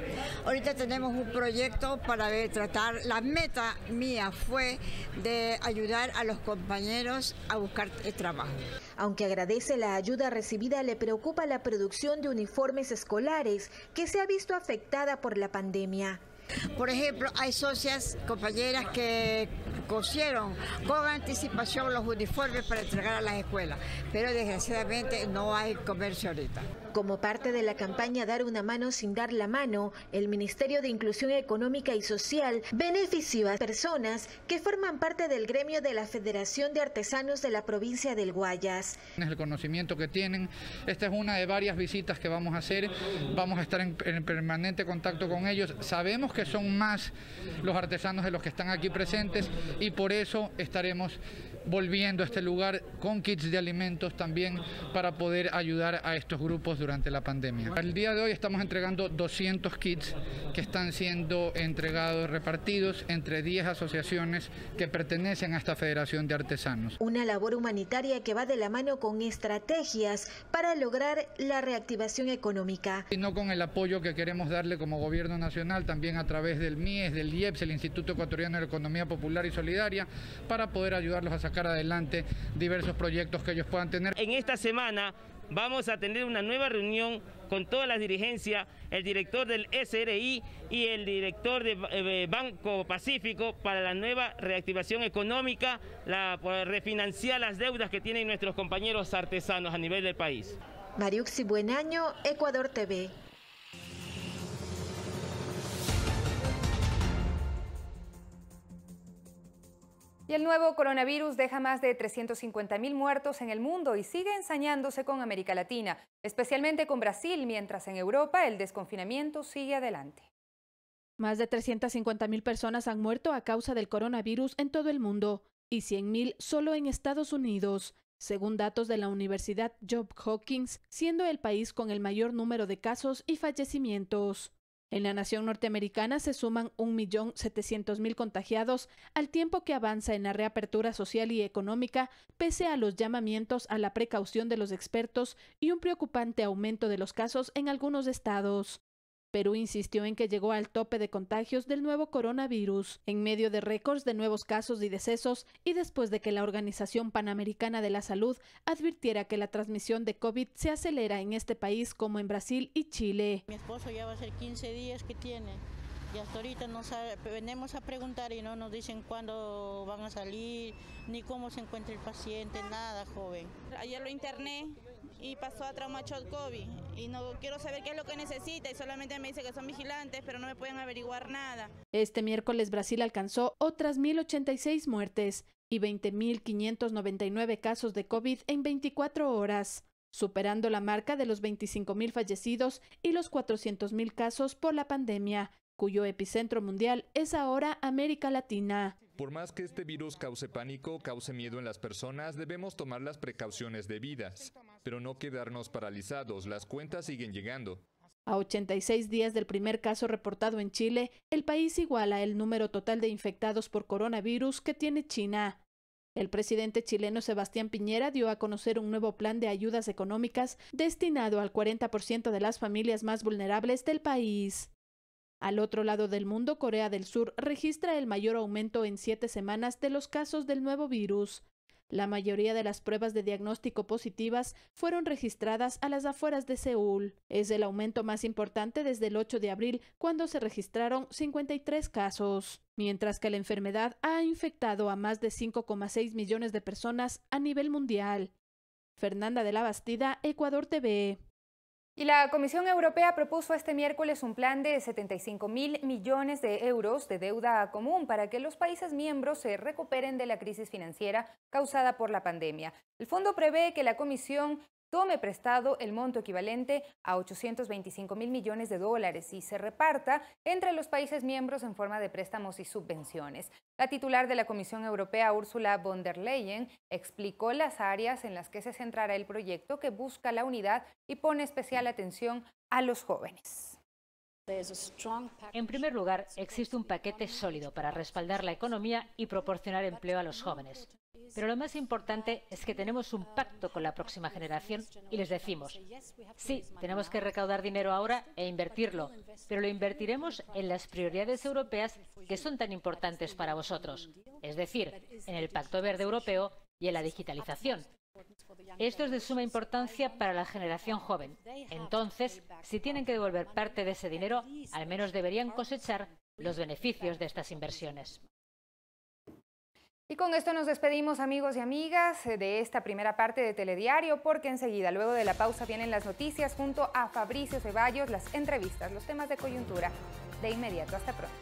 Ahorita tenemos un proyecto para tratar, la meta mía fue de ayudar a los compañeros a buscar trabajo. Aunque agradece la ayuda recibida, le preocupa la producción de uniformes escolares que se ha visto afectada por la pandemia. Por ejemplo, hay socias, compañeras que cosieron con anticipación los uniformes para entregar a las escuelas, pero desgraciadamente no hay comercio ahorita. Como parte de la campaña Dar una mano sin dar la mano, el Ministerio de Inclusión Económica y Social benefició a personas que forman parte del gremio de la Federación de Artesanos de la provincia del Guayas. El conocimiento que tienen, esta es una de varias visitas que vamos a hacer, vamos a estar en permanente contacto con ellos, sabemos que son más los artesanos de los que están aquí presentes y por eso estaremos volviendo a este lugar con kits de alimentos también para poder ayudar a estos grupos durante la pandemia. Al día de hoy estamos entregando 200 kits que están siendo entregados, repartidos entre 10 asociaciones que pertenecen a esta Federación de Artesanos. Una labor humanitaria que va de la mano con estrategias para lograr la reactivación económica. Y no con el apoyo que queremos darle como gobierno nacional, también a través del MIES, del IEPS, el Instituto Ecuatoriano de Economía Popular y Solidaria, para poder ayudarlos a sacar adelante diversos proyectos que ellos puedan tener. En esta semana vamos a tener una nueva reunión con todas las dirigencias, el director del SRI y el director de Banco Pacífico para la nueva reactivación económica, para refinanciar las deudas que tienen nuestros compañeros artesanos a nivel del país. Mariuxi Buenaño, Ecuador TV. Y el nuevo coronavirus deja más de 350.000 muertos en el mundo y sigue ensañándose con América Latina, especialmente con Brasil, mientras en Europa el desconfinamiento sigue adelante. Más de 350.000 personas han muerto a causa del coronavirus en todo el mundo y 100.000 solo en Estados Unidos, según datos de la Universidad Johns Hopkins, siendo el país con el mayor número de casos y fallecimientos. En la nación norteamericana se suman 1.700.000 contagiados, al tiempo que avanza en la reapertura social y económica, pese a los llamamientos a la precaución de los expertos y un preocupante aumento de los casos en algunos estados. Perú insistió en que llegó al tope de contagios del nuevo coronavirus, en medio de récords de nuevos casos y decesos, y después de que la Organización Panamericana de la Salud advirtiera que la transmisión de COVID se acelera en este país como en Brasil y Chile. Mi esposo ya va a ser 15 días que tiene, y hasta ahorita no sabe, venimos a preguntar y no nos dicen cuándo van a salir, ni cómo se encuentra el paciente, nada, joven. Ayer lo interné y pasó a trauma shock COVID y no quiero saber qué es lo que necesita y solamente me dice que son vigilantes, pero no me pueden averiguar nada. Este miércoles Brasil alcanzó otras 1.086 muertes y 20.599 casos de COVID en 24 horas, superando la marca de los 25.000 fallecidos y los 400.000 casos por la pandemia, cuyo epicentro mundial es ahora América Latina. Por más que este virus cause pánico, cause miedo en las personas, debemos tomar las precauciones debidas, pero no quedarnos paralizados, las cuentas siguen llegando. A 86 días del primer caso reportado en Chile, el país iguala el número total de infectados por coronavirus que tiene China. El presidente chileno Sebastián Piñera dio a conocer un nuevo plan de ayudas económicas destinado al 40% de las familias más vulnerables del país. Al otro lado del mundo, Corea del Sur registra el mayor aumento en 7 semanas de los casos del nuevo virus. La mayoría de las pruebas de diagnóstico positivas fueron registradas a las afueras de Seúl. Es el aumento más importante desde el 8 de abril, cuando se registraron 53 casos, mientras que la enfermedad ha infectado a más de 5,6 millones de personas a nivel mundial. Fernanda de la Bastida, Ecuador TV. Y la Comisión Europea propuso este miércoles un plan de 75.000 millones de euros de deuda común para que los países miembros se recuperen de la crisis financiera causada por la pandemia. El fondo prevé que la Comisión tome prestado el monto equivalente a 825.000 millones de dólares y se reparta entre los países miembros en forma de préstamos y subvenciones. La titular de la Comisión Europea, Ursula von der Leyen, explicó las áreas en las que se centrará el proyecto, que busca la unidad y pone especial atención a los jóvenes. En primer lugar, existe un paquete sólido para respaldar la economía y proporcionar empleo a los jóvenes. Pero lo más importante es que tenemos un pacto con la próxima generación y les decimos, sí, tenemos que recaudar dinero ahora e invertirlo, pero lo invertiremos en las prioridades europeas que son tan importantes para vosotros, es decir, en el Pacto Verde Europeo y en la digitalización. Esto es de suma importancia para la generación joven. Entonces, si tienen que devolver parte de ese dinero, al menos deberían cosechar los beneficios de estas inversiones. Y con esto nos despedimos, amigos y amigas, de esta primera parte de Telediario, porque enseguida, luego de la pausa, vienen las noticias junto a Fabricio Ceballos, las entrevistas, los temas de coyuntura. De inmediato, hasta pronto.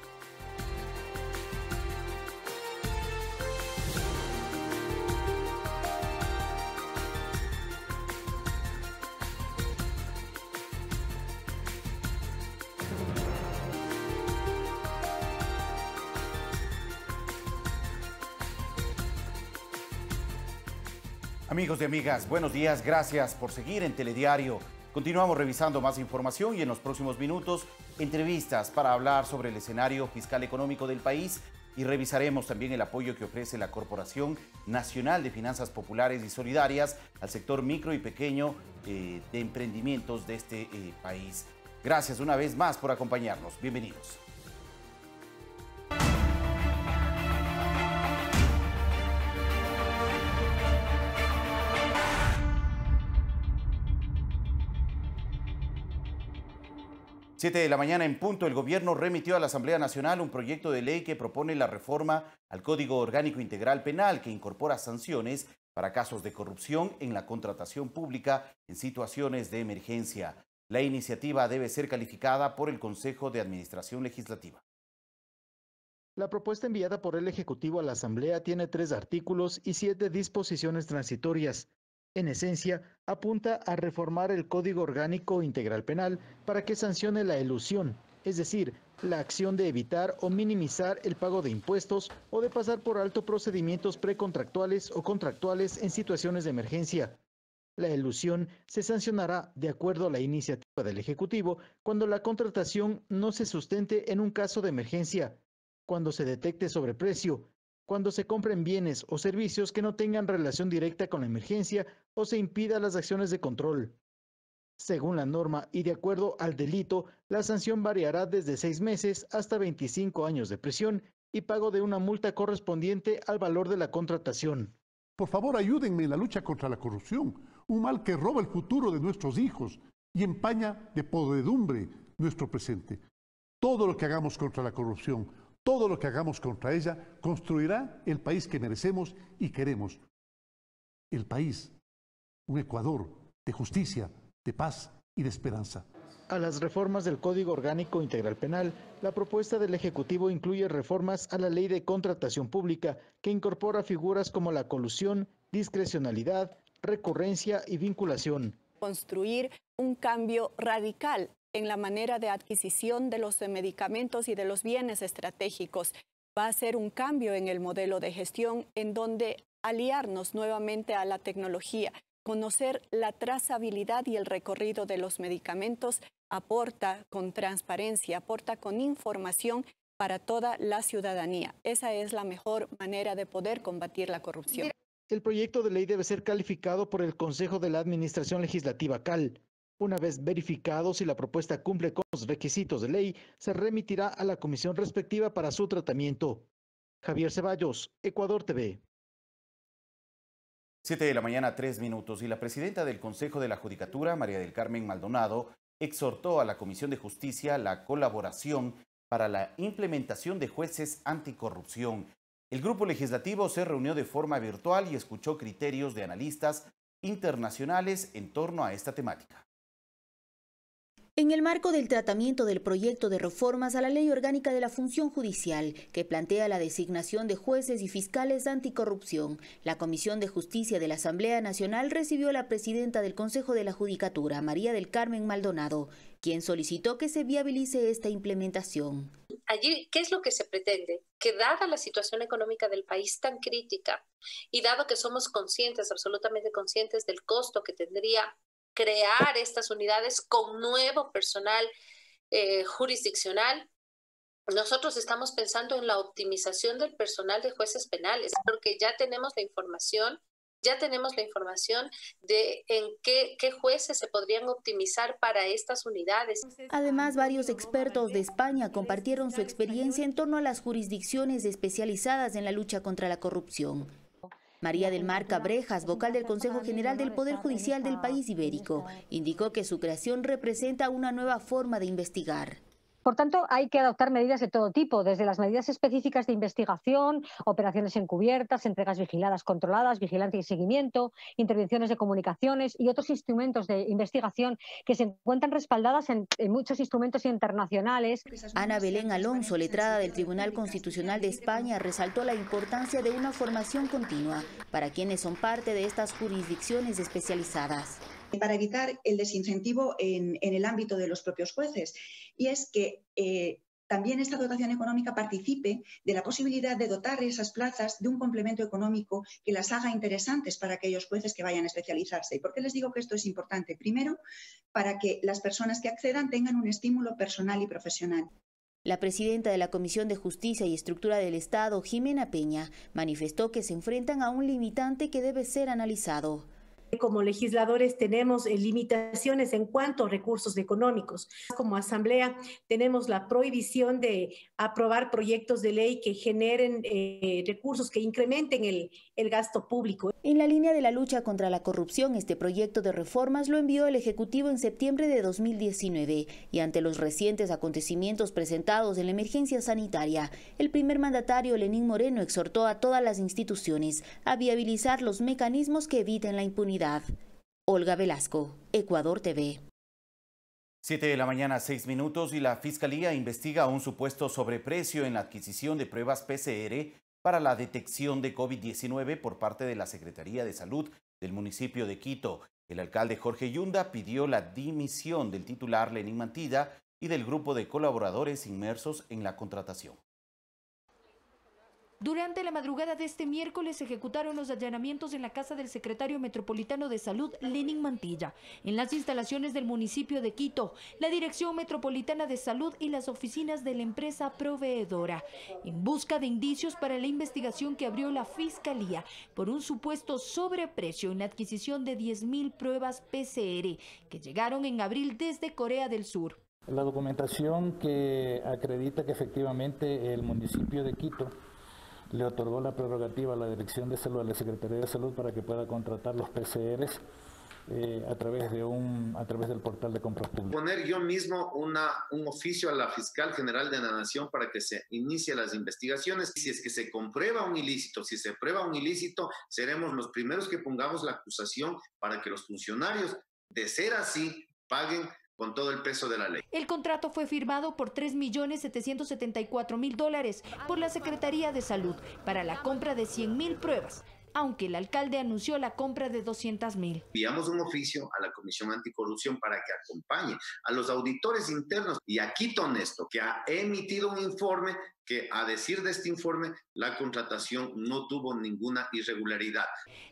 Amigos y amigas, buenos días, gracias por seguir en Telediario. Continuamos revisando más información y en los próximos minutos entrevistas para hablar sobre el escenario fiscal económico del país y revisaremos también el apoyo que ofrece la Corporación Nacional de Finanzas Populares y Solidarias al sector micro y pequeño de emprendimientos de este país. Gracias una vez más por acompañarnos. Bienvenidos. Siete de la mañana en punto, el gobierno remitió a la Asamblea Nacional un proyecto de ley que propone la reforma al Código Orgánico Integral Penal que incorpora sanciones para casos de corrupción en la contratación pública en situaciones de emergencia. La iniciativa debe ser calificada por el Consejo de Administración Legislativa. La propuesta enviada por el Ejecutivo a la Asamblea tiene 3 artículos y 7 disposiciones transitorias. En esencia, apunta a reformar el Código Orgánico Integral Penal para que sancione la elusión, es decir, la acción de evitar o minimizar el pago de impuestos o de pasar por alto procedimientos precontractuales o contractuales en situaciones de emergencia. La elusión se sancionará, de acuerdo a la iniciativa del Ejecutivo, cuando la contratación no se sustente en un caso de emergencia, cuando se detecte sobreprecio, cuando se compren bienes o servicios que no tengan relación directa con la emergencia o se impida las acciones de control. Según la norma y de acuerdo al delito, la sanción variará desde 6 meses hasta 25 años de prisión y pago de una multa correspondiente al valor de la contratación. Por favor, ayúdenme en la lucha contra la corrupción, un mal que roba el futuro de nuestros hijos y empaña de podredumbre nuestro presente. Todo lo que hagamos contra la corrupción, todo lo que hagamos contra ella construirá el país que merecemos y queremos. El país, un Ecuador de justicia, de paz y de esperanza. A las reformas del Código Orgánico Integral Penal, la propuesta del Ejecutivo incluye reformas a la Ley de Contratación Pública, que incorpora figuras como la colusión, discrecionalidad, recurrencia y vinculación. Construir un cambio radical en la manera de adquisición de los medicamentos y de los bienes estratégicos. Va a ser un cambio en el modelo de gestión en donde aliarnos nuevamente a la tecnología, conocer la trazabilidad y el recorrido de los medicamentos aporta con transparencia, aporta con información para toda la ciudadanía. Esa es la mejor manera de poder combatir la corrupción. El proyecto de ley debe ser calificado por el Consejo de la Administración Legislativa CAL. Una vez verificado si la propuesta cumple con los requisitos de ley, se remitirá a la comisión respectiva para su tratamiento. Javier Ceballos, Ecuador TV. 7 de la mañana, 3 minutos, y la presidenta del Consejo de la Judicatura, María del Carmen Maldonado, exhortó a la Comisión de Justicia la colaboración para la implementación de jueces anticorrupción. El grupo legislativo se reunió de forma virtual y escuchó criterios de analistas internacionales en torno a esta temática. En el marco del tratamiento del proyecto de reformas a la Ley Orgánica de la Función Judicial, que plantea la designación de jueces y fiscales anticorrupción, la Comisión de Justicia de la Asamblea Nacional recibió a la presidenta del Consejo de la Judicatura, María del Carmen Maldonado, quien solicitó que se viabilice esta implementación. Allí, ¿qué es lo que se pretende? Que dada la situación económica del país tan crítica y dado que somos conscientes, absolutamente conscientes del costo que tendría crear estas unidades con nuevo personal jurisdiccional, nosotros estamos pensando en la optimización del personal de jueces penales, porque ya tenemos la información de en qué jueces se podrían optimizar para estas unidades. Además, varios expertos de España compartieron su experiencia en torno a las jurisdicciones especializadas en la lucha contra la corrupción. María del Mar Cabrejas, vocal del Consejo General del Poder Judicial del país ibérico, indicó que su creación representa una nueva forma de investigar. Por tanto, hay que adoptar medidas de todo tipo, desde las medidas específicas de investigación, operaciones encubiertas, entregas vigiladas, controladas, vigilancia y seguimiento, intervenciones de comunicaciones y otros instrumentos de investigación que se encuentran respaldadas en muchos instrumentos internacionales. Ana Belén Alonso, letrada del Tribunal Constitucional de España, resaltó la importancia de una formación continua para quienes son parte de estas jurisdicciones especializadas. Para evitar el desincentivo en el ámbito de los propios jueces. Y es que también esta dotación económica participe de la posibilidad de dotar esas plazas de un complemento económico que las haga interesantes para aquellos jueces que vayan a especializarse. ¿Y por qué les digo que esto es importante? Primero, para que las personas que accedan tengan un estímulo personal y profesional. La presidenta de la Comisión de Justicia y Estructura del Estado, Jimena Peña, manifestó que se enfrentan a un limitante que debe ser analizado. Como legisladores tenemos limitaciones en cuanto a recursos económicos. Como Asamblea tenemos la prohibición de aprobar proyectos de ley que generen recursos que incrementen el gasto público. En la línea de la lucha contra la corrupción, este proyecto de reformas lo envió el Ejecutivo en septiembre de 2019 y ante los recientes acontecimientos presentados en la emergencia sanitaria, el primer mandatario Lenín Moreno exhortó a todas las instituciones a viabilizar los mecanismos que eviten la impunidad. Olga Velasco, Ecuador TV. 7 de la mañana, 6 minutos, y la Fiscalía investiga un supuesto sobreprecio en la adquisición de pruebas PCR para la detección de COVID-19 por parte de la Secretaría de Salud del municipio de Quito. El alcalde Jorge Yunda pidió la dimisión del titular Lenín Mantilla y del grupo de colaboradores inmersos en la contratación. Durante la madrugada de este miércoles se ejecutaron los allanamientos en la casa del secretario metropolitano de Salud, Lenín Mantilla, en las instalaciones del municipio de Quito, la Dirección Metropolitana de Salud y las oficinas de la empresa proveedora, en busca de indicios para la investigación que abrió la Fiscalía por un supuesto sobreprecio en la adquisición de 10.000 pruebas PCR que llegaron en abril desde Corea del Sur. La documentación que acredita que efectivamente el municipio de Quito le otorgó la prerrogativa a la Dirección de Salud, a la Secretaría de Salud, para que pueda contratar los PCRs a través del portal de compras públicas. Poner yo mismo un oficio a la Fiscal General de la Nación para que se inicie las investigaciones. Si es que se comprueba un ilícito, si se prueba un ilícito, seremos los primeros que pongamos la acusación para que los funcionarios, de ser así, paguen con todo el peso de la ley. El contrato fue firmado por $3.774.000 por la Secretaría de Salud para la compra de 100.000 pruebas, aunque el alcalde anunció la compra de 200.000. Enviamos un oficio a la Comisión Anticorrupción para que acompañe a los auditores internos y a Quito Honesto, que ha emitido un informe que, a decir de este informe, la contratación no tuvo ninguna irregularidad.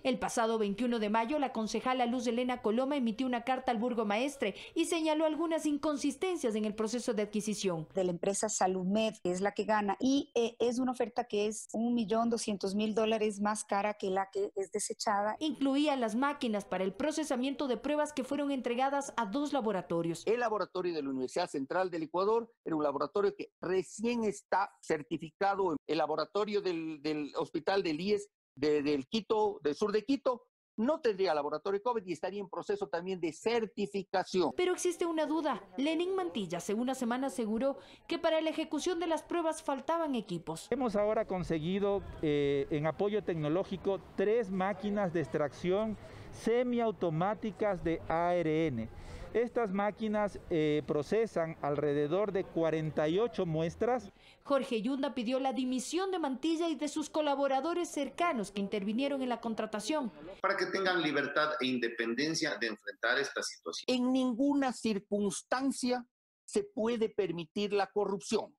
El pasado 21 de mayo, la concejala Luz Helena Coloma emitió una carta al burgomaestre y señaló algunas inconsistencias en el proceso de adquisición. De la empresa Saludmed, que es la que gana, y es una oferta que es $1.200.000 más cara que la que es desechada. Incluía las máquinas para el procesamiento de pruebas que fueron entregadas a 2 laboratorios. El laboratorio de la Universidad Central del Ecuador era un laboratorio que recién está certificado. El laboratorio del hospital del IES del Quito, del sur de Quito, no tendría laboratorio COVID y estaría en proceso también de certificación. Pero existe una duda. Lenin Mantilla hace una semana aseguró que para la ejecución de las pruebas faltaban equipos. Hemos ahora conseguido en apoyo tecnológico 3 máquinas de extracción semiautomáticas de ARN. Estas máquinas procesan alrededor de 48 muestras. Jorge Yunda pidió la dimisión de Mantilla y de sus colaboradores cercanos que intervinieron en la contratación. Para que tengan libertad e independencia de enfrentar esta situación. En ninguna circunstancia se puede permitir la corrupción.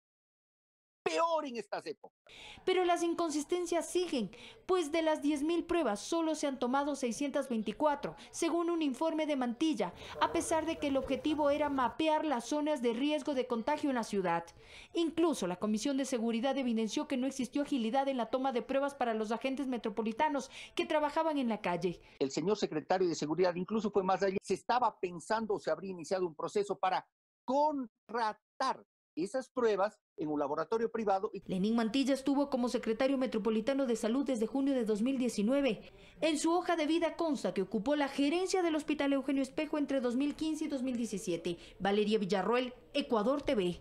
Peor en estas épocas. Pero las inconsistencias siguen, pues de las 10.000 pruebas solo se han tomado 624, según un informe de Mantilla, a pesar de que el objetivo era mapear las zonas de riesgo de contagio en la ciudad. Incluso la Comisión de Seguridad evidenció que no existió agilidad en la toma de pruebas para los agentes metropolitanos que trabajaban en la calle. El señor secretario de Seguridad incluso fue más allá. Se estaba pensando, se habría iniciado un proceso para contratar esas pruebas en un laboratorio privado. Lenin Mantilla estuvo como secretario metropolitano de salud desde junio de 2019. En su hoja de vida consta que ocupó la gerencia del Hospital Eugenio Espejo entre 2015 y 2017. Valeria Villarroel, Ecuador TV.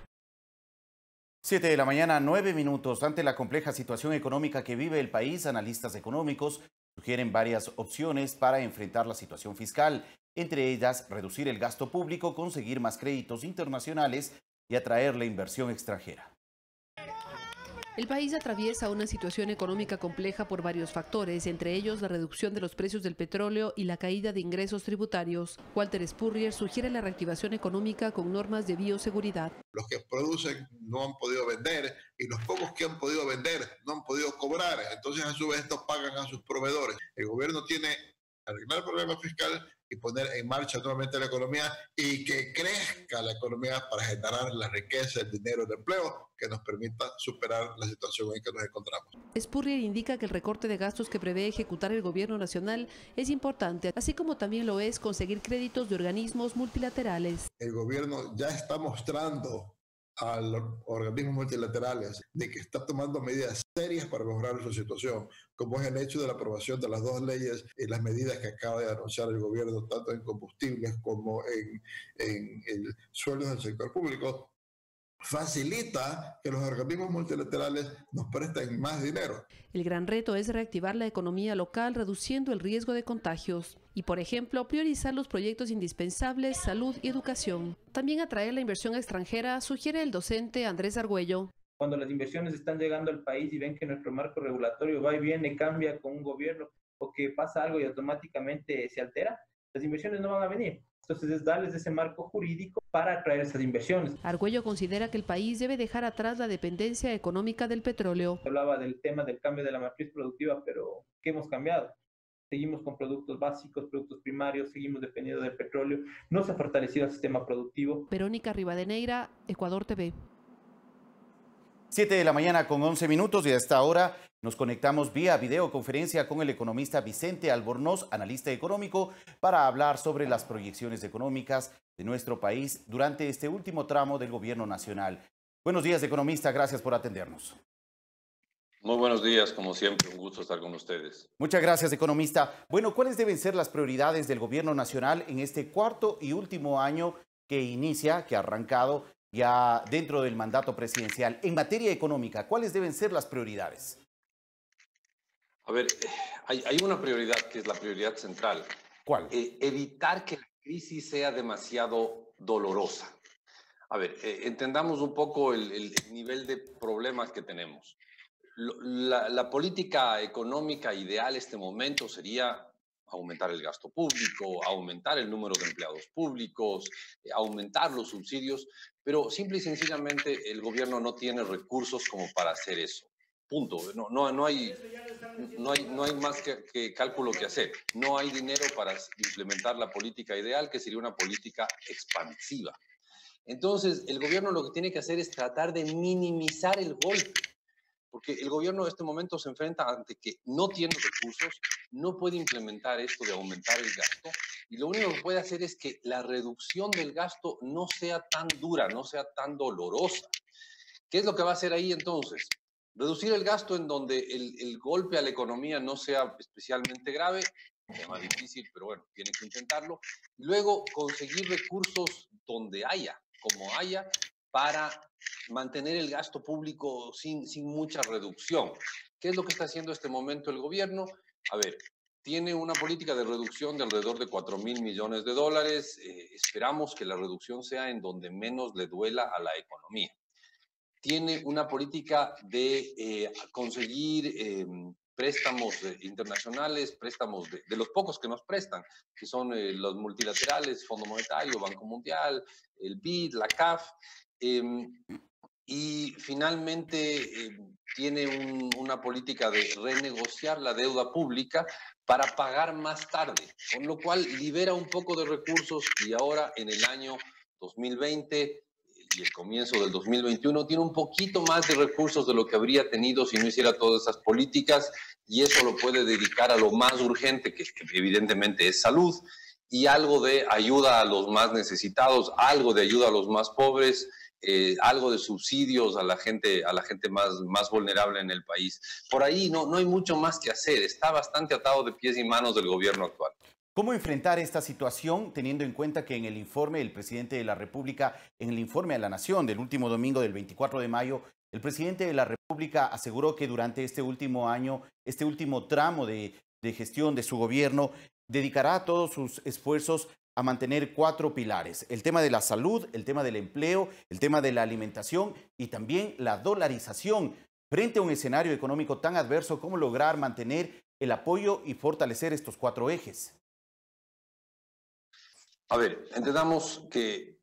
7 de la mañana, 9 minutos. Ante la compleja situación económica que vive el país, analistas económicos sugieren varias opciones para enfrentar la situación fiscal. Entre ellas, reducir el gasto público, conseguir más créditos internacionales y atraer la inversión extranjera. El país atraviesa una situación económica compleja por varios factores, entre ellos la reducción de los precios del petróleo y la caída de ingresos tributarios. Walter Spurrier sugiere la reactivación económica con normas de bioseguridad. Los que producen no han podido vender y los pocos que han podido vender no han podido cobrar. Entonces, a su vez, estos pagan a sus proveedores. El gobierno tiene que arreglar el problema fiscal y poner en marcha nuevamente la economía y que crezca la economía para generar la riqueza, el dinero, el empleo que nos permita superar la situación en que nos encontramos. Spurrier indica que el recorte de gastos que prevé ejecutar el gobierno nacional es importante, así como también lo es conseguir créditos de organismos multilaterales. El gobierno ya está mostrando a los organismos multilaterales de que está tomando medidas serias para mejorar su situación, como es el hecho de la aprobación de las 2 leyes y las medidas que acaba de anunciar el gobierno, tanto en combustibles como en sueldos del sector público, facilita que los organismos multilaterales nos presten más dinero. El gran reto es reactivar la economía local reduciendo el riesgo de contagios y, por ejemplo, priorizar los proyectos indispensables, salud y educación. También atraer la inversión extranjera, sugiere el docente Andrés Argüello. Cuando las inversiones están llegando al país y ven que nuestro marco regulatorio va y viene, cambia con un gobierno o que pasa algo y automáticamente se altera, las inversiones no van a venir. Entonces es darles ese marco jurídico para atraer esas inversiones. Argüello considera que el país debe dejar atrás la dependencia económica del petróleo. Hablaba del tema del cambio de la matriz productiva, pero ¿qué hemos cambiado? Seguimos con productos básicos, productos primarios, seguimos dependiendo del petróleo. No se ha fortalecido el sistema productivo. Verónica Rivadeneira, Ecuador TV. 7 de la mañana con 11 minutos y a esta hora nos conectamos vía videoconferencia con el economista Vicente Albornoz, analista económico, para hablar sobre las proyecciones económicas de nuestro país durante este último tramo del gobierno nacional. Buenos días, economista, gracias por atendernos. Muy buenos días, como siempre, un gusto estar con ustedes. Muchas gracias, economista. Bueno, ¿cuáles deben ser las prioridades del gobierno nacional en este cuarto y último año que ha arrancado ya dentro del mandato presidencial? En materia económica, ¿cuáles deben ser las prioridades? A ver, hay una prioridad que es la prioridad central. ¿Cuál? Evitar que la crisis sea demasiado dolorosa. A ver, entendamos un poco el nivel de problemas que tenemos. La política económica ideal en este momento sería aumentar el gasto público, aumentar el número de empleados públicos, aumentar los subsidios, pero simple y sencillamente el gobierno no tiene recursos como para hacer eso. Punto. No hay más que cálculo que hacer. No hay dinero para implementar la política ideal, que sería una política expansiva. Entonces, el gobierno lo que tiene que hacer es tratar de minimizar el golpe, porque el gobierno en este momento se enfrenta ante que no tiene recursos, no puede implementar esto de aumentar el gasto, y lo único que puede hacer es que la reducción del gasto no sea tan dura, no sea tan dolorosa. ¿Qué es lo que va a hacer ahí entonces? Reducir el gasto en donde el golpe a la economía no sea especialmente grave, tema difícil, pero bueno, tiene que intentarlo. Luego, conseguir recursos donde haya, como haya, para mantener el gasto público sin mucha reducción. ¿Qué es lo que está haciendo en este momento el gobierno? A ver, tiene una política de reducción de alrededor de 4.000 millones de dólares. Esperamos que la reducción sea en donde menos le duela a la economía. Tiene una política de conseguir préstamos internacionales, préstamos de los pocos que nos prestan, que son los multilaterales, Fondo Monetario, Banco Mundial, el BID, la CAF, y finalmente tiene una política de renegociar la deuda pública para pagar más tarde, con lo cual libera un poco de recursos y ahora en el año 2020 y el comienzo del 2021 tiene un poquito más de recursos de lo que habría tenido si no hiciera todas esas políticas, y eso lo puede dedicar a lo más urgente, que evidentemente es salud, y algo de ayuda a los más necesitados, algo de ayuda a los más pobres, algo de subsidios a la gente más vulnerable en el país. Por ahí no hay mucho más que hacer, está bastante atado de pies y manos del gobierno actual. ¿Cómo enfrentar esta situación teniendo en cuenta que en el informe del presidente de la República, en el informe a la Nación del último domingo del 24 de mayo, el presidente de la República aseguró que durante este último año, este último tramo de gestión de su gobierno, dedicará todos sus esfuerzos a mantener 4 pilares: el tema de la salud, el tema del empleo, el tema de la alimentación y también la dolarización? Frente a un escenario económico tan adverso, ¿cómo lograr mantener el apoyo y fortalecer estos 4 ejes? A ver, entendamos que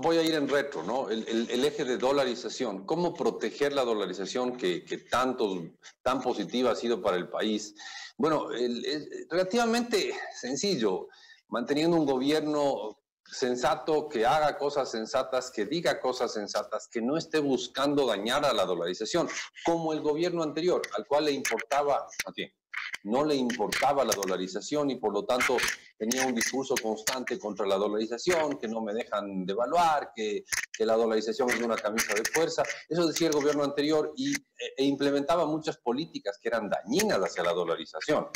voy a ir en retro, ¿no? El eje de dolarización, cómo proteger la dolarización que tan positiva ha sido para el país. Bueno, es relativamente sencillo, manteniendo un gobierno sensato, que haga cosas sensatas, que diga cosas sensatas, que no esté buscando dañar a la dolarización, como el gobierno anterior, al cual no le importaba la dolarización y por lo tanto tenía un discurso constante contra la dolarización, que no me dejan devaluar, que la dolarización es una camisa de fuerza. Eso decía el gobierno anterior e implementaba muchas políticas que eran dañinas hacia la dolarización.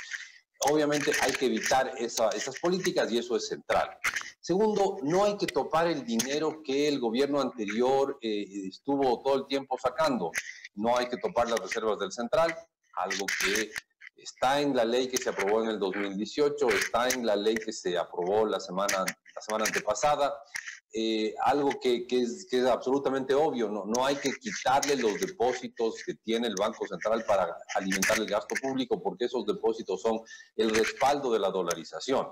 Obviamente hay que evitar esas políticas y eso es central. Segundo, no hay que topar el dinero que el gobierno anterior estuvo todo el tiempo sacando. No hay que topar las reservas del central, algo que está en la ley que se aprobó en el 2018, está en la ley que se aprobó la semana antepasada, algo que es absolutamente obvio, no hay que quitarle los depósitos que tiene el Banco Central para alimentar el gasto público, porque esos depósitos son el respaldo de la dolarización.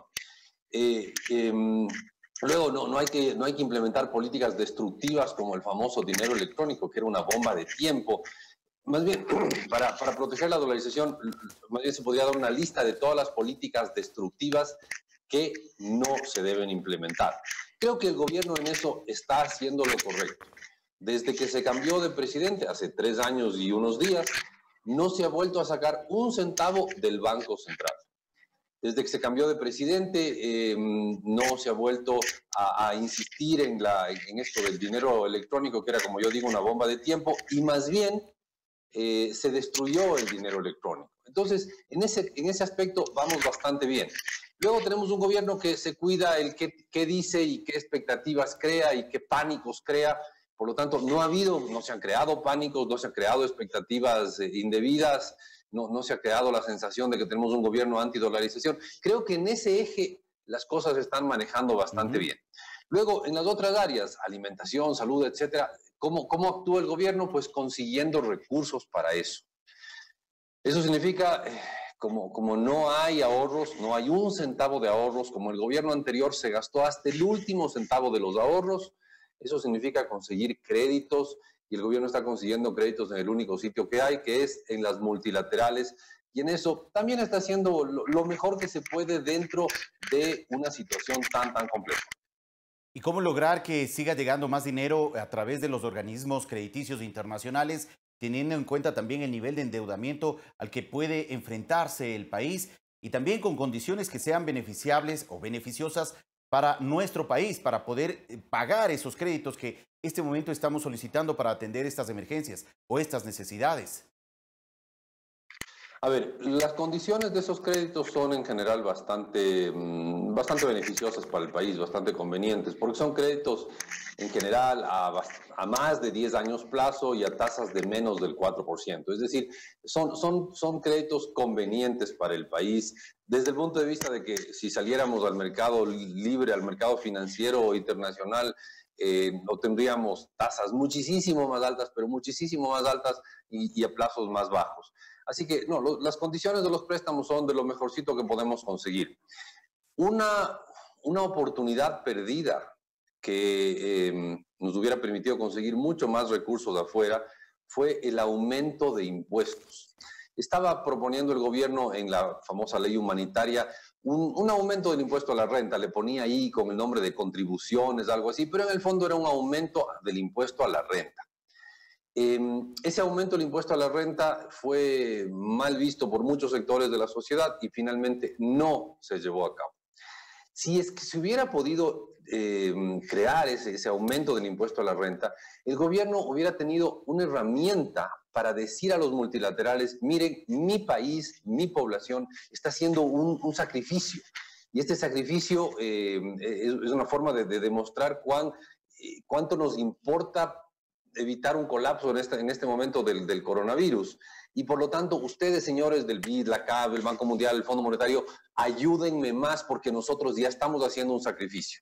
Luego, no hay que implementar políticas destructivas como el famoso dinero electrónico, que era una bomba de tiempo. Más bien, para proteger la dolarización, más bien se podría dar una lista de todas las políticas destructivas que no se deben implementar. Creo que el gobierno en eso está haciendo lo correcto. Desde que se cambió de presidente, hace 3 años y unos días, no se ha vuelto a sacar un centavo del Banco Central. Desde que se cambió de presidente, no se ha vuelto a insistir en esto del dinero electrónico, que era, como yo digo, una bomba de tiempo, y más bien se destruyó el dinero electrónico. Entonces, en ese aspecto vamos bastante bien. Luego tenemos un gobierno que se cuida el qué dice y qué expectativas crea y qué pánicos crea. Por lo tanto, no se han creado pánicos, no se han creado expectativas indebidas, no se ha creado la sensación de que tenemos un gobierno antidolarización. Creo que en ese eje las cosas se están manejando bastante bien. Luego, en las otras áreas, alimentación, salud, etcétera, ¿cómo actúa el gobierno? Pues consiguiendo recursos para eso. Eso significa como no hay ahorros, no hay un centavo de ahorros, como el gobierno anterior se gastó hasta el último centavo de los ahorros, eso significa conseguir créditos, y el gobierno está consiguiendo créditos en el único sitio que hay, que es en las multilaterales, y en eso también está haciendo lo mejor que se puede dentro de una situación tan compleja. ¿Y cómo lograr que siga llegando más dinero a través de los organismos crediticios internacionales, teniendo en cuenta también el nivel de endeudamiento al que puede enfrentarse el país y también con condiciones que sean beneficiables o beneficiosas para nuestro país, para poder pagar esos créditos que en este momento estamos solicitando para atender estas emergencias o estas necesidades? A ver, las condiciones de esos créditos son en general bastante beneficiosas para el país, bastante convenientes, porque son créditos en general a más de 10 años plazo y a tasas de menos del 4%. Es decir, son créditos convenientes para el país desde el punto de vista de que si saliéramos al mercado libre, al mercado financiero internacional, no tendríamos tasas muchísimo más altas, pero muchísimo más altas y a plazos más bajos. Así que no, las condiciones de los préstamos son de lo mejorcito que podemos conseguir. Una oportunidad perdida que nos hubiera permitido conseguir mucho más recursos de afuera fue el aumento de impuestos. Estaba proponiendo el gobierno en la famosa ley humanitaria un aumento del impuesto a la renta, le ponía ahí con el nombre de contribuciones, algo así, pero en el fondo era un aumento del impuesto a la renta. Ese aumento del impuesto a la renta fue mal visto por muchos sectores de la sociedad y finalmente no se llevó a cabo. Si es que se hubiera podido crear ese aumento del impuesto a la renta, el gobierno hubiera tenido una herramienta para decir a los multilaterales, miren, mi país, mi población está haciendo un sacrificio. Y este sacrificio es una forma de demostrar cuánto nos importa evitar un colapso en este momento del coronavirus. Y por lo tanto, ustedes, señores del BID, la CAB, el Banco Mundial, el Fondo Monetario, ayúdenme más porque nosotros ya estamos haciendo un sacrificio.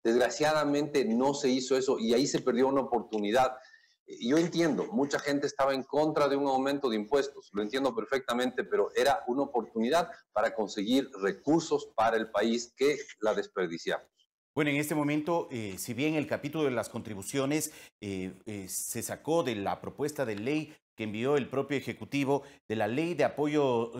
Desgraciadamente no se hizo eso y ahí se perdió una oportunidad. Yo entiendo, mucha gente estaba en contra de un aumento de impuestos, lo entiendo perfectamente, pero era una oportunidad para conseguir recursos para el país que la desperdiciamos. Bueno, en este momento, si bien el capítulo de las contribuciones se sacó de la propuesta de ley que envió el propio Ejecutivo, de la ley de apoyo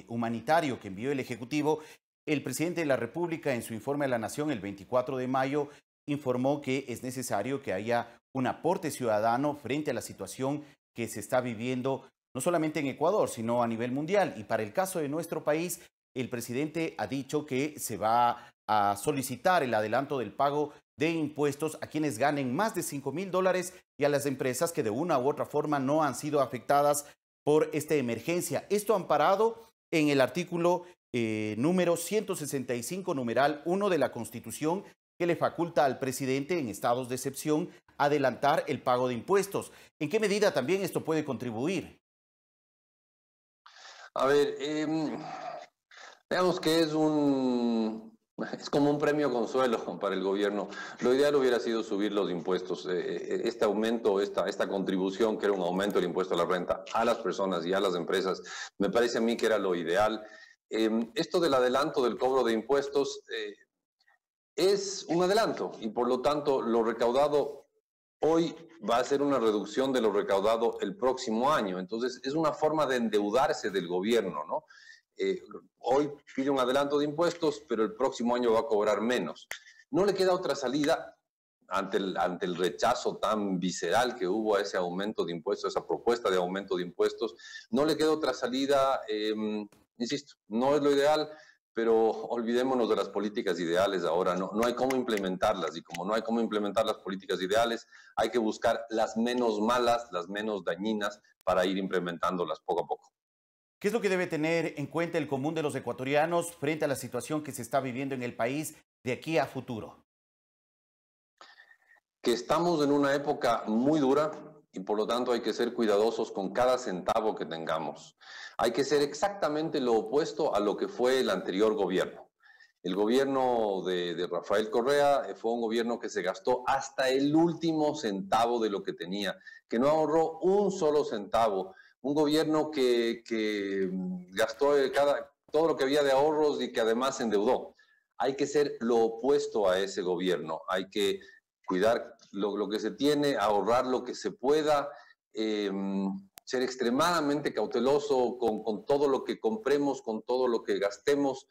humanitario que envió el Ejecutivo, el presidente de la República en su informe a la Nación el 24 de mayo informó que es necesario que haya un aporte ciudadano frente a la situación que se está viviendo no solamente en Ecuador, sino a nivel mundial. Y para el caso de nuestro país, el presidente ha dicho que se va a solicitar el adelanto del pago de impuestos a quienes ganen más de $5,000 y a las empresas que de una u otra forma no han sido afectadas por esta emergencia. Esto amparado en el artículo número 165, numeral 1 de la Constitución, que le faculta al presidente en estados de excepción adelantar el pago de impuestos. ¿En qué medida también esto puede contribuir? A ver, veamos que es como un premio consuelo para el gobierno. Lo ideal hubiera sido subir los impuestos. Este aumento, esta contribución, que era un aumento del impuesto a la renta a las personas y a las empresas, me parece a mí que era lo ideal. Esto del adelanto del cobro de impuestos es un adelanto y por lo tanto lo recaudado hoy va a ser una reducción de lo recaudado el próximo año. Entonces es una forma de endeudarse del gobierno, ¿no? Hoy pide un adelanto de impuestos, pero el próximo año va a cobrar menos. No le queda otra salida ante el rechazo tan visceral que hubo a ese aumento de impuestos, esa propuesta de aumento de impuestos. No le queda otra salida, insisto, no es lo ideal, pero olvidémonos de las políticas ideales ahora. No hay cómo implementarlas, y como no hay cómo implementar las políticas ideales, hay que buscar las menos malas, las menos dañinas, para ir implementándolas poco a poco. ¿Qué es lo que debe tener en cuenta el común de los ecuatorianos frente a la situación que se está viviendo en el país de aquí a futuro? Que estamos en una época muy dura y por lo tanto hay que ser cuidadosos con cada centavo que tengamos. Hay que ser exactamente lo opuesto a lo que fue el anterior gobierno. El gobierno de Rafael Correa fue un gobierno que se gastó hasta el último centavo de lo que tenía, que no ahorró un solo centavo un gobierno que gastó todo lo que había de ahorros y que además se endeudó. Hay que ser lo opuesto a ese gobierno. Hay que cuidar lo que se tiene, ahorrar lo que se pueda, ser extremadamente cauteloso con todo lo que compremos, con todo lo que gastemos,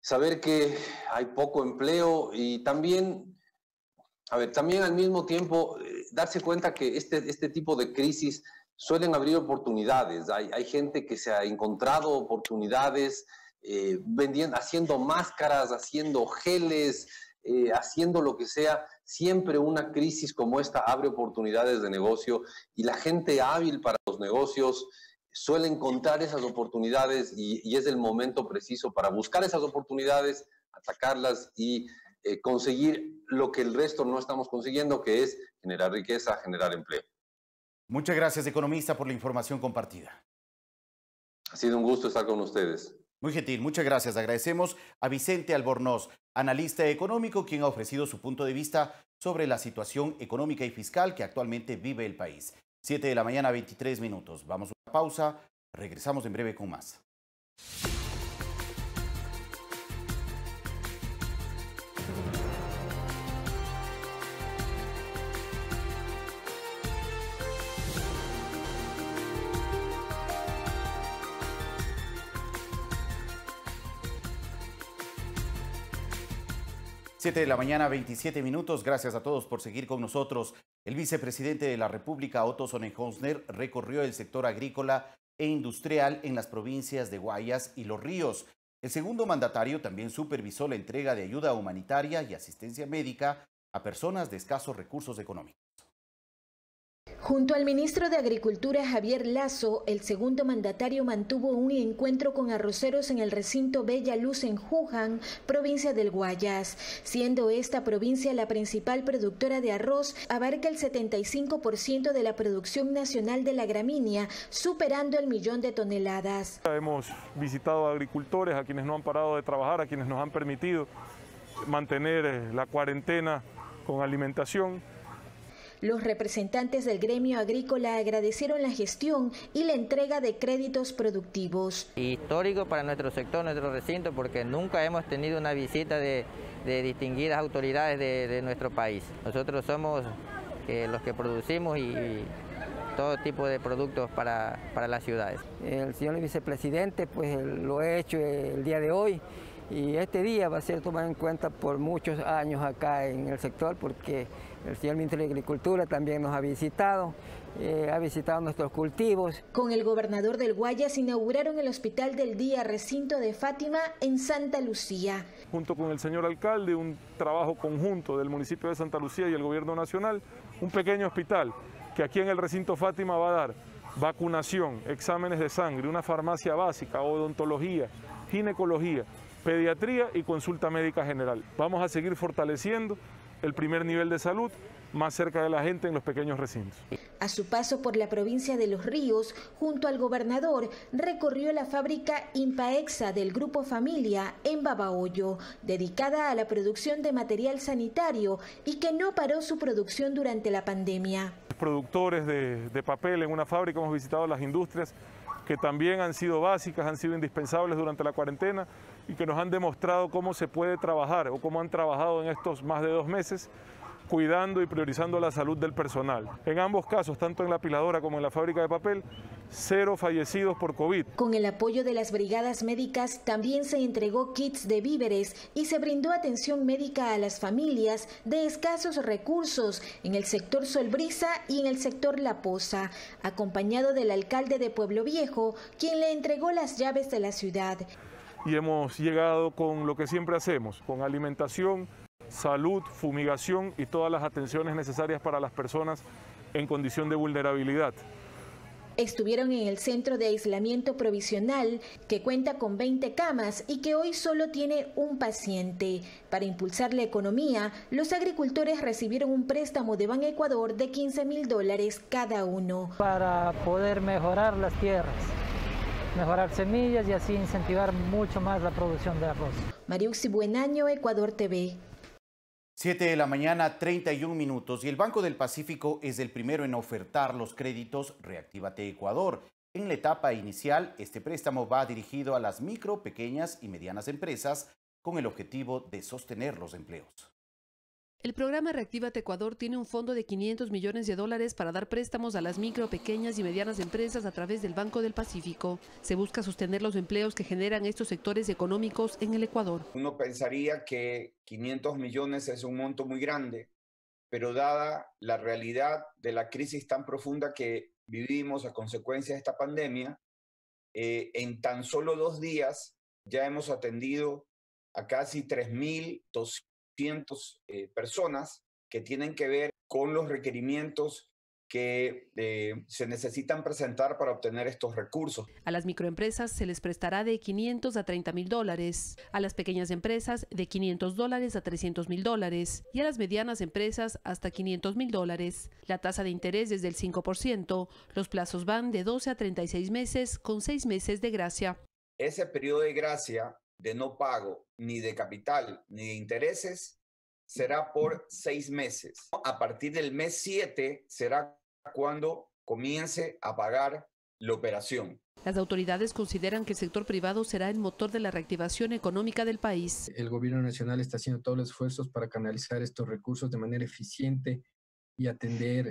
saber que hay poco empleo y también al mismo tiempo darse cuenta que este tipo de crisis suelen abrir oportunidades. Hay gente que se ha encontrado oportunidades vendiendo, haciendo máscaras, haciendo geles, haciendo lo que sea. Siempre una crisis como esta abre oportunidades de negocio y la gente hábil para los negocios suele encontrar esas oportunidades y es el momento preciso para buscar esas oportunidades, atacarlas y conseguir lo que el resto no estamos consiguiendo, que es generar riqueza, generar empleo. Muchas gracias, economista, por la información compartida. Ha sido un gusto estar con ustedes. Muy gentil, muchas gracias. Agradecemos a Vicente Albornoz, analista económico, quien ha ofrecido su punto de vista sobre la situación económica y fiscal que actualmente vive el país. 7 de la mañana, 23 minutos. Vamos a una pausa, regresamos en breve con más. Siete de la mañana, 27 minutos. Gracias a todos por seguir con nosotros. El vicepresidente de la República, Otto Sonnenhorstner, recorrió el sector agrícola e industrial en las provincias de Guayas y Los Ríos. El segundo mandatario también supervisó la entrega de ayuda humanitaria y asistencia médica a personas de escasos recursos económicos. Junto al ministro de Agricultura Javier Lazo, el segundo mandatario mantuvo un encuentro con arroceros en el recinto Bella Luz en Juján, provincia del Guayas. Siendo esta provincia la principal productora de arroz, abarca el 75% de la producción nacional de la gramínea, superando el 1.000.000 de toneladas. Hemos visitado a agricultores, a quienes no han parado de trabajar, a quienes nos han permitido mantener la cuarentena con alimentación. Los representantes del gremio agrícola agradecieron la gestión y la entrega de créditos productivos. Histórico para nuestro sector, nuestro recinto, porque nunca hemos tenido una visita de distinguidas autoridades de nuestro país. Nosotros somos los que producimos y todo tipo de productos para las ciudades. El señor vicepresidente pues lo ha hecho el día de hoy. Y este día va a ser tomado en cuenta por muchos años acá en el sector, porque el señor ministro de Agricultura también nos ha visitado nuestros cultivos. Con el gobernador del Guayas inauguraron el Hospital del Día Recinto de Fátima en Santa Lucía. Junto con el señor alcalde, un trabajo conjunto del municipio de Santa Lucía y el gobierno nacional, un pequeño hospital que aquí en el recinto Fátima va a dar vacunación, exámenes de sangre, una farmacia básica, odontología, ginecología, pediatría y consulta médica general. Vamos a seguir fortaleciendo el primer nivel de salud más cerca de la gente en los pequeños recintos. A su paso por la provincia de Los Ríos, junto al gobernador, recorrió la fábrica Impaexa del Grupo Familia en Babahoyo, dedicada a la producción de material sanitario y que no paró su producción durante la pandemia. Productores de papel en una fábrica, hemos visitado las industrias que también han sido básicas, han sido indispensables durante la cuarentena y que nos han demostrado cómo se puede trabajar o cómo han trabajado en estos más de 2 meses cuidando y priorizando la salud del personal. En ambos casos, tanto en la apiladora como en la fábrica de papel, 0 fallecidos por COVID. Con el apoyo de las brigadas médicas también se entregó kits de víveres y se brindó atención médica a las familias de escasos recursos en el sector Solbrisa y en el sector La Poza, acompañado del alcalde de Pueblo Viejo, quien le entregó las llaves de la ciudad. Y hemos llegado con lo que siempre hacemos, con alimentación, salud, fumigación y todas las atenciones necesarias para las personas en condición de vulnerabilidad. Estuvieron en el centro de aislamiento provisional, que cuenta con 20 camas y que hoy solo tiene un paciente. Para impulsar la economía, los agricultores recibieron un préstamo de Ban Ecuador de $15.000 cada uno. Para poder mejorar las tierras, mejorar semillas y así incentivar mucho más la producción de arroz. Mariuxi Buenaño, Ecuador TV. 7 de la mañana, 31 minutos, y el Banco del Pacífico es el primero en ofertar los créditos Reactívate Ecuador. En la etapa inicial, este préstamo va dirigido a las micro, pequeñas y medianas empresas con el objetivo de sostener los empleos. El programa Reactívate Ecuador tiene un fondo de $500 millones para dar préstamos a las micro, pequeñas y medianas empresas a través del Banco del Pacífico. Se busca sostener los empleos que generan estos sectores económicos en el Ecuador. Uno pensaría que 500 millones es un monto muy grande, pero dada la realidad de la crisis tan profunda que vivimos a consecuencia de esta pandemia, en tan solo 2 días ya hemos atendido a casi 3.200 personas que tienen que ver con los requerimientos que se necesitan presentar para obtener estos recursos. A las microempresas se les prestará de $500 a $30.000, a las pequeñas empresas de $500 a $300.000 y a las medianas empresas hasta $500.000. La tasa de interés es del 5%, los plazos van de 12 a 36 meses con 6 meses de gracia. Ese periodo de gracia de no pago ni de capital ni de intereses será por 6 meses. A partir del mes 7 será cuando comience a pagar la operación. Las autoridades consideran que el sector privado será el motor de la reactivación económica del país. El gobierno nacional está haciendo todos los esfuerzos para canalizar estos recursos de manera eficiente y atender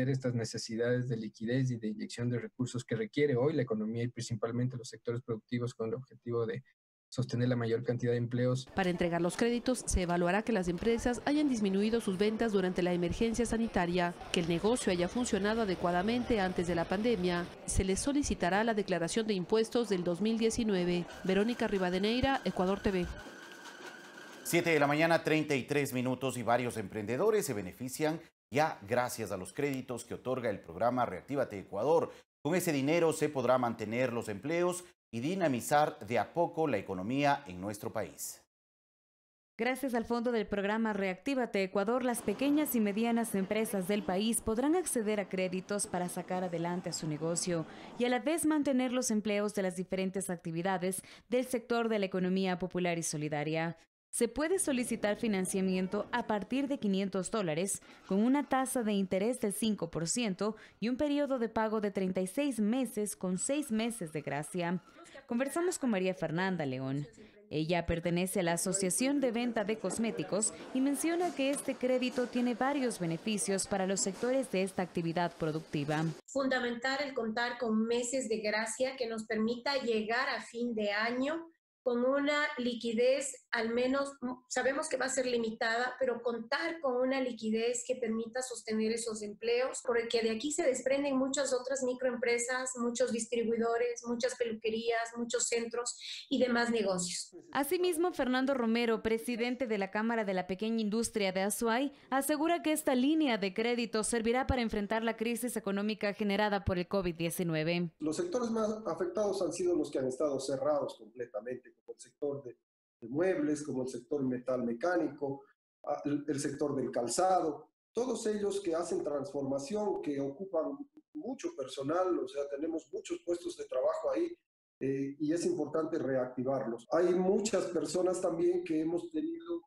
estas necesidades de liquidez y de inyección de recursos que requiere hoy la economía y principalmente los sectores productivos con el objetivo de sostener la mayor cantidad de empleos. Para entregar los créditos, se evaluará que las empresas hayan disminuido sus ventas durante la emergencia sanitaria, que el negocio haya funcionado adecuadamente antes de la pandemia. Se les solicitará la declaración de impuestos del 2019. Verónica Rivadeneira, Ecuador TV. 7 de la mañana, 33 minutos, y varios emprendedores se benefician ya gracias a los créditos que otorga el programa Reactívate Ecuador. Con ese dinero se podrá mantener los empleos y dinamizar de a poco la economía en nuestro país. Gracias al fondo del programa Reactívate Ecuador, las pequeñas y medianas empresas del país podrán acceder a créditos para sacar adelante a su negocio y a la vez mantener los empleos de las diferentes actividades del sector de la economía popular y solidaria. Se puede solicitar financiamiento a partir de $500 con una tasa de interés del 5% y un periodo de pago de 36 meses con 6 meses de gracia. Conversamos con María Fernanda León. Ella pertenece a la Asociación de Venta de Cosméticos y menciona que este crédito tiene varios beneficios para los sectores de esta actividad productiva. Fundamental el contar con meses de gracia que nos permita llegar a fin de año con una liquidez, al menos sabemos que va a ser limitada, pero contar con una liquidez que permita sostener esos empleos, porque de aquí se desprenden muchas otras microempresas, muchos distribuidores, muchas peluquerías, muchos centros y demás negocios. Asimismo, Fernando Romero, presidente de la Cámara de la Pequeña Industria de Azuay, asegura que esta línea de crédito servirá para enfrentar la crisis económica generada por el COVID-19. Los sectores más afectados han sido los que han estado cerrados completamente, como el sector de muebles, como el sector metal mecánico, el sector del calzado, todos ellos que hacen transformación, que ocupan mucho personal, o sea, tenemos muchos puestos de trabajo ahí y es importante reactivarlos. Hay muchas personas también que hemos tenido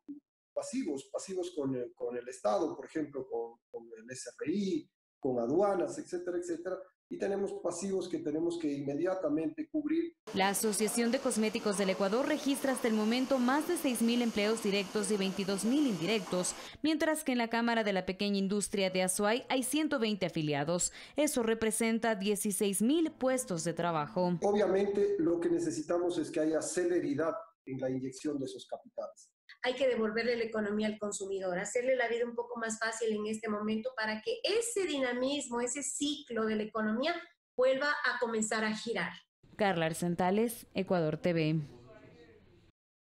pasivos con el Estado, por ejemplo, con el SRI, con aduanas, etcétera, etcétera. Y tenemos pasivos que tenemos que inmediatamente cubrir. La Asociación de Cosméticos del Ecuador registra hasta el momento más de 6.000 empleos directos y 22.000 indirectos, mientras que en la Cámara de la Pequeña Industria de Azuay hay 120 afiliados. Eso representa 16.000 puestos de trabajo. Obviamente lo que necesitamos es que haya celeridad en la inyección de esos capitales. Hay que devolverle la economía al consumidor, hacerle la vida un poco más fácil en este momento para que ese dinamismo, ese ciclo de la economía vuelva a comenzar a girar. Carla Arzentales, Ecuador TV.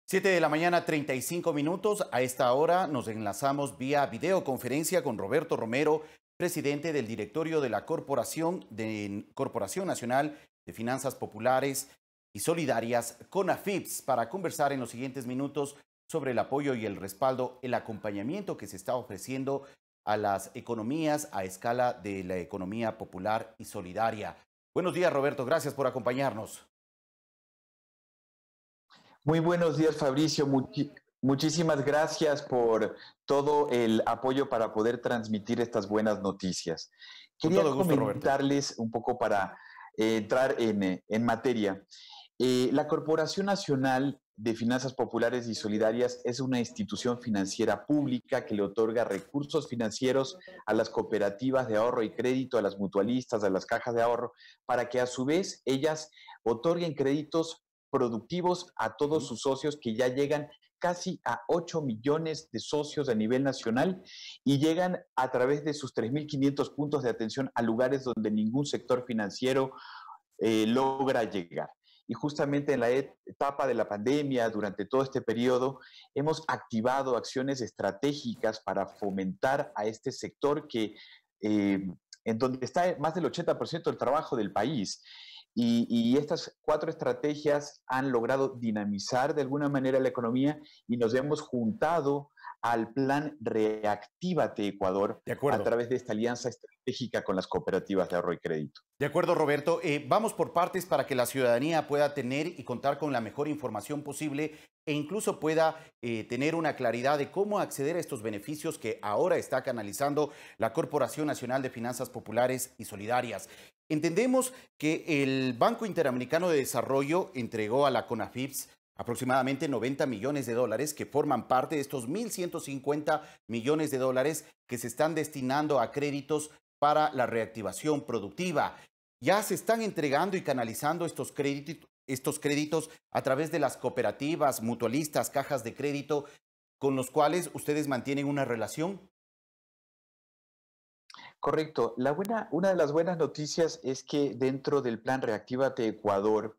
7 de la mañana, 35 minutos. A esta hora nos enlazamos vía videoconferencia con Roberto Romero, presidente del directorio de la Corporación Nacional de Finanzas Populares y Solidarias, CONAFIPS, para conversar en los siguientes minutos sobre el apoyo y el respaldo, el acompañamiento que se está ofreciendo a las economías a escala de la economía popular y solidaria. Buenos días, Roberto. Gracias por acompañarnos. Muy buenos días, Fabricio. Muchísimas gracias por todo el apoyo para poder transmitir estas buenas noticias. Quería comentarles un poco para entrar en materia. La Corporación Nacional de Finanzas Populares y Solidarias es una institución financiera pública que le otorga recursos financieros a las cooperativas de ahorro y crédito, a las mutualistas, a las cajas de ahorro, para que a su vez ellas otorguen créditos productivos a todos sus socios, que ya llegan casi a 8 millones de socios a nivel nacional y llegan a través de sus 3.500 puntos de atención a lugares donde ningún sector financiero logra llegar. Y justamente en la etapa de la pandemia, durante todo este periodo, hemos activado acciones estratégicas para fomentar a este sector que, en donde está más del 80% del trabajo del país. Y estas 4 estrategias han logrado dinamizar de alguna manera la economía y nos hemos juntado al plan Reactívate Ecuador a través de esta alianza estratégica con las cooperativas de ahorro y crédito. De acuerdo, Roberto. Vamos por partes para que la ciudadanía pueda tener y contar con la mejor información posible e incluso pueda tener una claridad de cómo acceder a estos beneficios que ahora está canalizando la Corporación Nacional de Finanzas Populares y Solidarias. Entendemos que el Banco Interamericano de Desarrollo entregó a la CONAFIPS aproximadamente 90 millones de dólares que forman parte de estos 1.150 millones de dólares que se están destinando a créditos para la reactivación productiva. Ya se están entregando y canalizando estos créditos a través de las cooperativas, mutualistas, cajas de crédito, con los cuales ustedes mantienen una relación. Correcto. Una de las buenas noticias es que dentro del plan Reactívate Ecuador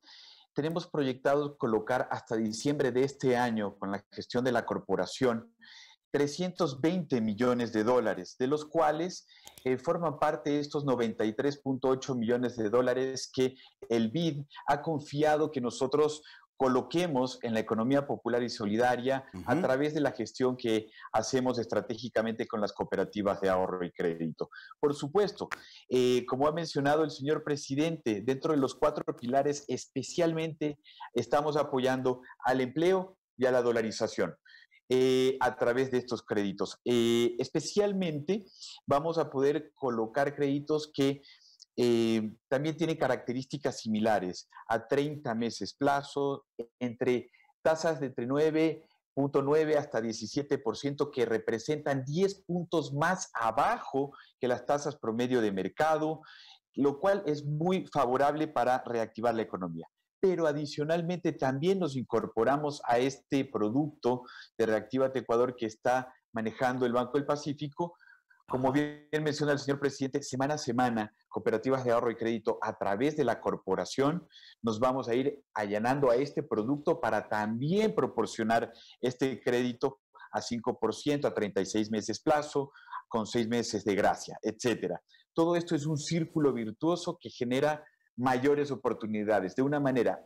tenemos proyectado colocar hasta diciembre de este año, con la gestión de la corporación, 320 millones de dólares, de los cuales forman parte de estos 93.8 millones de dólares que el BID ha confiado que nosotros coloquemos en la economía popular y solidaria a través de la gestión que hacemos estratégicamente con las cooperativas de ahorro y crédito. Por supuesto, como ha mencionado el señor presidente, dentro de los 4 pilares especialmente estamos apoyando al empleo y a la dolarización a través de estos créditos. Especialmente vamos a poder colocar créditos que también tiene características similares, a 30 meses plazo, entre tasas de entre 9.9 hasta 17%, que representan 10 puntos más abajo que las tasas promedio de mercado, lo cual es muy favorable para reactivar la economía. Pero adicionalmente también nos incorporamos a este producto de Reactívate Ecuador que está manejando el Banco del Pacífico. Como bien menciona el señor presidente, semana a semana, cooperativas de ahorro y crédito a través de la corporación nos vamos a ir allanando a este producto para también proporcionar este crédito a 5%, a 36 meses plazo, con 6 meses de gracia, etcétera. Todo esto es un círculo virtuoso que genera mayores oportunidades de una manera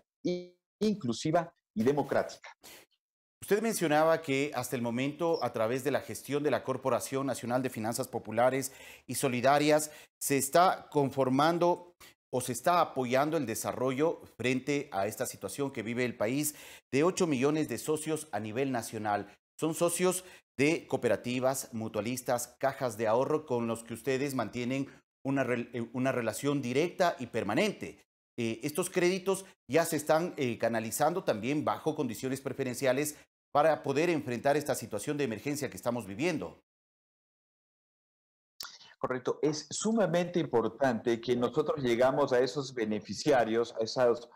inclusiva y democrática. Usted mencionaba que hasta el momento, a través de la gestión de la Corporación Nacional de Finanzas Populares y Solidarias, se está conformando o se está apoyando el desarrollo frente a esta situación que vive el país de 8 millones de socios a nivel nacional. Son socios de cooperativas, mutualistas, cajas de ahorro con los que ustedes mantienen una relación directa y permanente. Estos créditos ya se están canalizando también bajo condiciones preferenciales para poder enfrentar esta situación de emergencia que estamos viviendo. Correcto. Es sumamente importante que nosotros llegamos a esos beneficiarios, a esos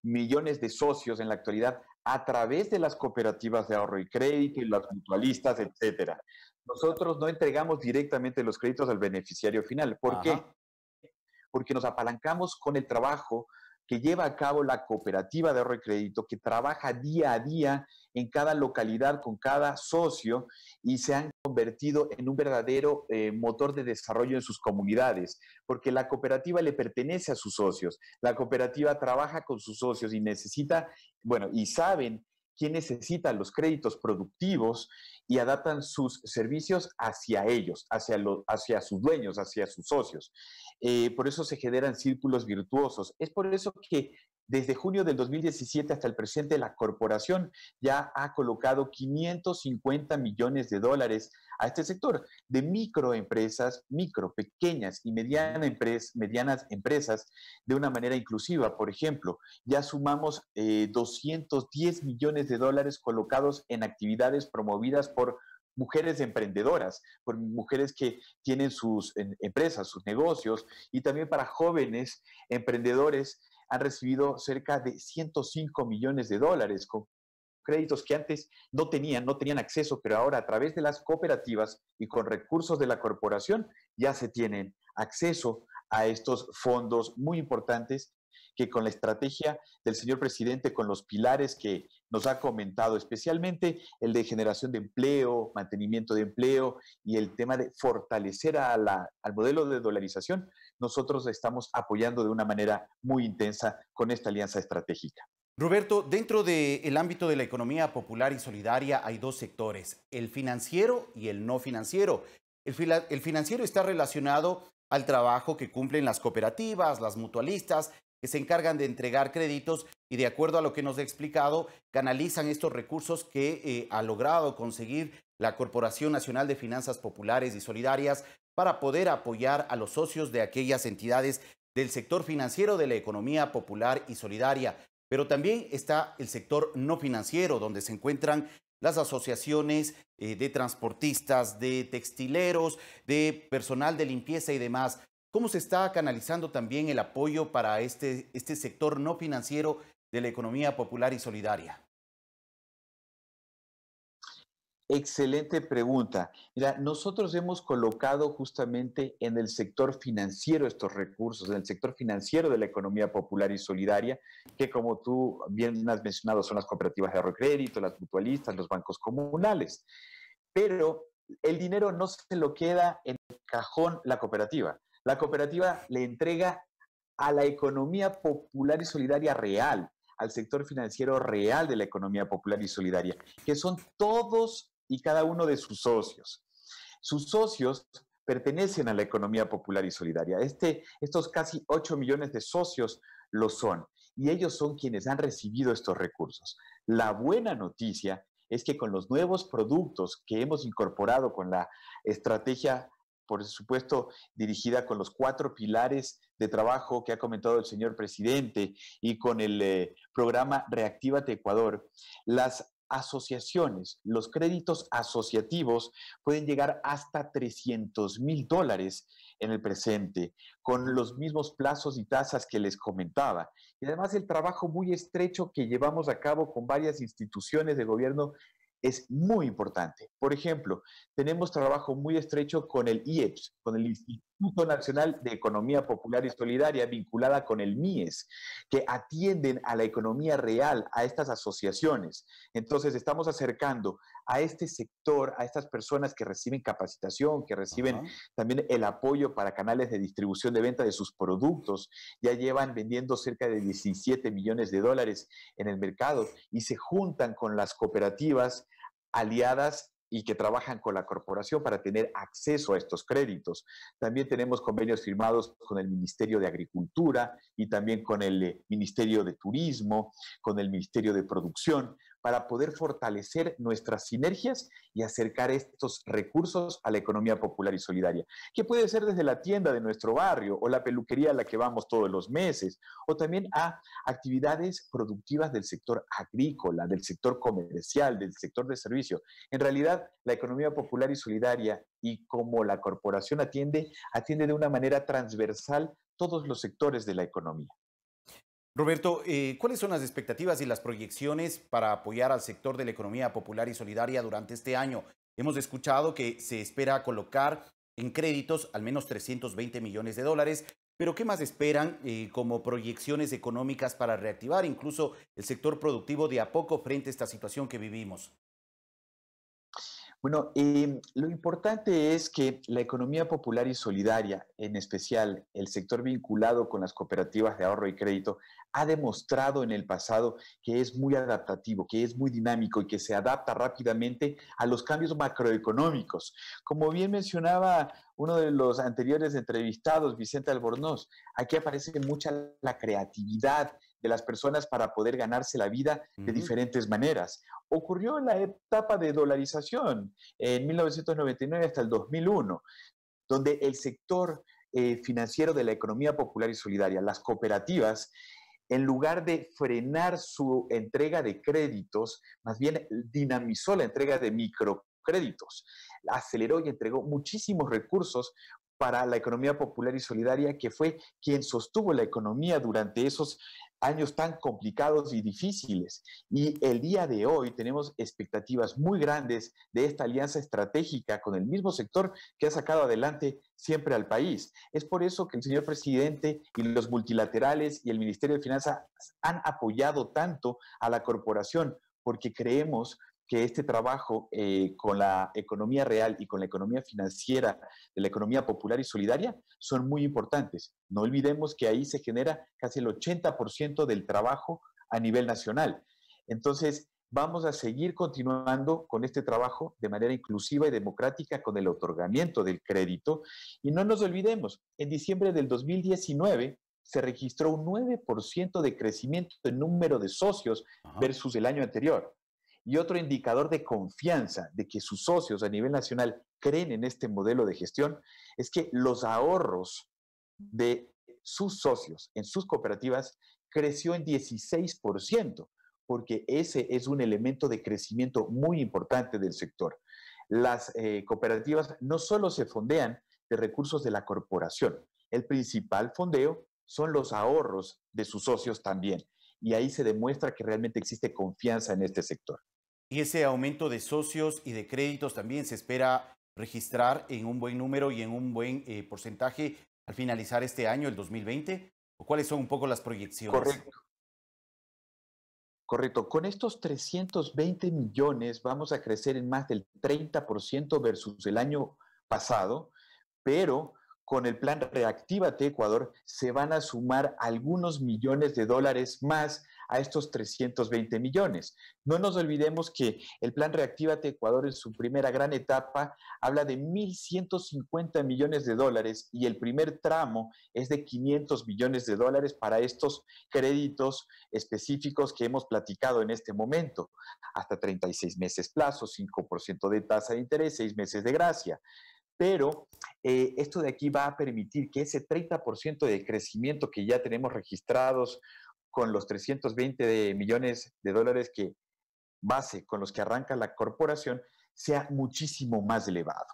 millones de socios en la actualidad, a través de las cooperativas de ahorro y crédito y las mutualistas, etcétera. Nosotros no entregamos directamente los créditos al beneficiario final. ¿Por qué? Porque nos apalancamos con el trabajo que lleva a cabo la cooperativa de ahorro y crédito, que trabaja día a día en cada localidad con cada socio y se han convertido en un verdadero motor de desarrollo en sus comunidades, porque la cooperativa le pertenece a sus socios. La cooperativa trabaja con sus socios y necesita, y saben quién necesita los créditos productivos y adaptan sus servicios hacia ellos, hacia sus dueños, hacia sus socios. Por eso se generan círculos virtuosos. Es por eso que Desde junio del 2017 hasta el presente, la corporación ya ha colocado 550 millones de dólares a este sector de microempresas, pequeñas y medianas empresas de una manera inclusiva. Por ejemplo, ya sumamos 210 millones de dólares colocados en actividades promovidas por mujeres emprendedoras, por mujeres que tienen sus empresas, sus negocios, y también para jóvenes emprendedores han recibido cerca de 105 millones de dólares con créditos que antes no tenían acceso, pero ahora a través de las cooperativas y con recursos de la corporación ya se tienen acceso a estos fondos muy importantes que con la estrategia del señor presidente, con los pilares que nos ha comentado, especialmente el de generación de empleo, mantenimiento de empleo y el tema de fortalecer al modelo de dolarización, nosotros estamos apoyando de una manera muy intensa con esta alianza estratégica. Roberto, dentro del ámbito de la economía popular y solidaria hay dos sectores, el financiero y el no financiero. El financiero está relacionado al trabajo que cumplen las cooperativas, las mutualistas, que se encargan de entregar créditos y, de acuerdo a lo que nos ha explicado, canalizan estos recursos que ha logrado conseguir la Corporación Nacional de Finanzas Populares y Solidarias para poder apoyar a los socios de aquellas entidades del sector financiero de la economía popular y solidaria. Pero también está el sector no financiero, donde se encuentran las asociaciones de transportistas, de textileros, de personal de limpieza y demás. ¿Cómo se está canalizando también el apoyo para este sector no financiero de la economía popular y solidaria? Excelente pregunta. Mira, nosotros hemos colocado justamente en el sector financiero estos recursos, en el sector financiero de la economía popular y solidaria, que como tú bien has mencionado son las cooperativas de ahorro y crédito, las mutualistas, los bancos comunales. Pero el dinero no se lo queda en el cajón la cooperativa. La cooperativa le entrega a la economía popular y solidaria real, al sector financiero real de la economía popular y solidaria, que son todos y cada uno de sus socios. Sus socios pertenecen a la economía popular y solidaria. Estos casi 8 millones de socios lo son, y ellos son quienes han recibido estos recursos. La buena noticia es que con los nuevos productos que hemos incorporado con la estrategia, por supuesto, dirigida con los 4 pilares de trabajo que ha comentado el señor presidente y con el programa Reactívate Ecuador, las asociaciones, los créditos asociativos pueden llegar hasta $300,000 en el presente, con los mismos plazos y tasas que les comentaba. Y además el trabajo muy estrecho que llevamos a cabo con varias instituciones de gobierno es muy importante. Por ejemplo, tenemos trabajo muy estrecho con el IEPS, con el Instituto Nacional de Economía Popular y Solidaria, vinculada con el MIES, que atienden a la economía real, a estas asociaciones. Entonces, estamos acercando a este sector, a estas personas que reciben capacitación, que reciben también el apoyo para canales de distribución de venta de sus productos. Ya llevan vendiendo cerca de $17 millones en el mercado y se juntan con las cooperativas aliadas y que trabajan con la corporación para tener acceso a estos créditos. También tenemos convenios firmados con el Ministerio de Agricultura y también con el Ministerio de Turismo, con el Ministerio de Producción, para poder fortalecer nuestras sinergias y acercar estos recursos a la economía popular y solidaria, que puede ser desde la tienda de nuestro barrio o la peluquería a la que vamos todos los meses, o también a actividades productivas del sector agrícola, del sector comercial, del sector de servicio. En realidad, la economía popular y solidaria, y como la corporación atiende de una manera transversal todos los sectores de la economía. Roberto, ¿cuáles son las expectativas y las proyecciones para apoyar al sector de la economía popular y solidaria durante este año? Hemos escuchado que se espera colocar en créditos al menos $320 millones, pero ¿qué más esperan como proyecciones económicas para reactivar incluso el sector productivo de a poco frente a esta situación que vivimos? Bueno, lo importante es que la economía popular y solidaria, en especial el sector vinculado con las cooperativas de ahorro y crédito, ha demostrado en el pasado que es muy adaptativo, que es muy dinámico y que se adapta rápidamente a los cambios macroeconómicos. Como bien mencionaba uno de los anteriores entrevistados, Vicente Albornoz, aquí aparece mucha la creatividad de las personas para poder ganarse la vida de diferentes maneras. Ocurrió en la etapa de dolarización, en 1999 hasta el 2001, donde el sector financiero de la economía popular y solidaria, las cooperativas, en lugar de frenar su entrega de créditos, más bien dinamizó la entrega de microcréditos, aceleró y entregó muchísimos recursos para la economía popular y solidaria, que fue quien sostuvo la economía durante esos años tan complicados y difíciles. Y el día de hoy tenemos expectativas muy grandes de esta alianza estratégica con el mismo sector que ha sacado adelante siempre al país. Es por eso que el señor presidente y los multilaterales y el Ministerio de Finanzas han apoyado tanto a la corporación, porque creemos que este trabajo con la economía real y con la economía financiera de la economía popular y solidaria son muy importantes. No olvidemos que ahí se genera casi el 80% del trabajo a nivel nacional. Entonces, vamos a seguir continuando con este trabajo de manera inclusiva y democrática con el otorgamiento del crédito. Y no nos olvidemos, en diciembre del 2019 se registró un 9% de crecimiento en número de socios versus el año anterior. Y otro indicador de confianza de que sus socios a nivel nacional creen en este modelo de gestión es que los ahorros de sus socios en sus cooperativas creció en 16%, porque ese es un elemento de crecimiento muy importante del sector. Las cooperativas no solo se fondean de recursos de la corporación, el principal fondeo son los ahorros de sus socios también. Y ahí se demuestra que realmente existe confianza en este sector. Y ese aumento de socios y de créditos también se espera registrar en un buen número y en un buen porcentaje al finalizar este año, el 2020. ¿O cuáles son un poco las proyecciones? Correcto. Con estos 320 millones vamos a crecer en más del 30% versus el año pasado, pero con el plan Reactívate Ecuador se van a sumar algunos millones de dólares más a estos 320 millones. No nos olvidemos que el plan Reactívate Ecuador en su primera gran etapa habla de 1.150 millones de dólares y el primer tramo es de 500 millones de dólares para estos créditos específicos que hemos platicado en este momento. Hasta 36 meses plazo, 5% de tasa de interés, 6 meses de gracia. Pero esto de aquí va a permitir que ese 30% de crecimiento que ya tenemos registrados con los 320 millones de dólares que base con los que arranca la corporación sea muchísimo más elevado.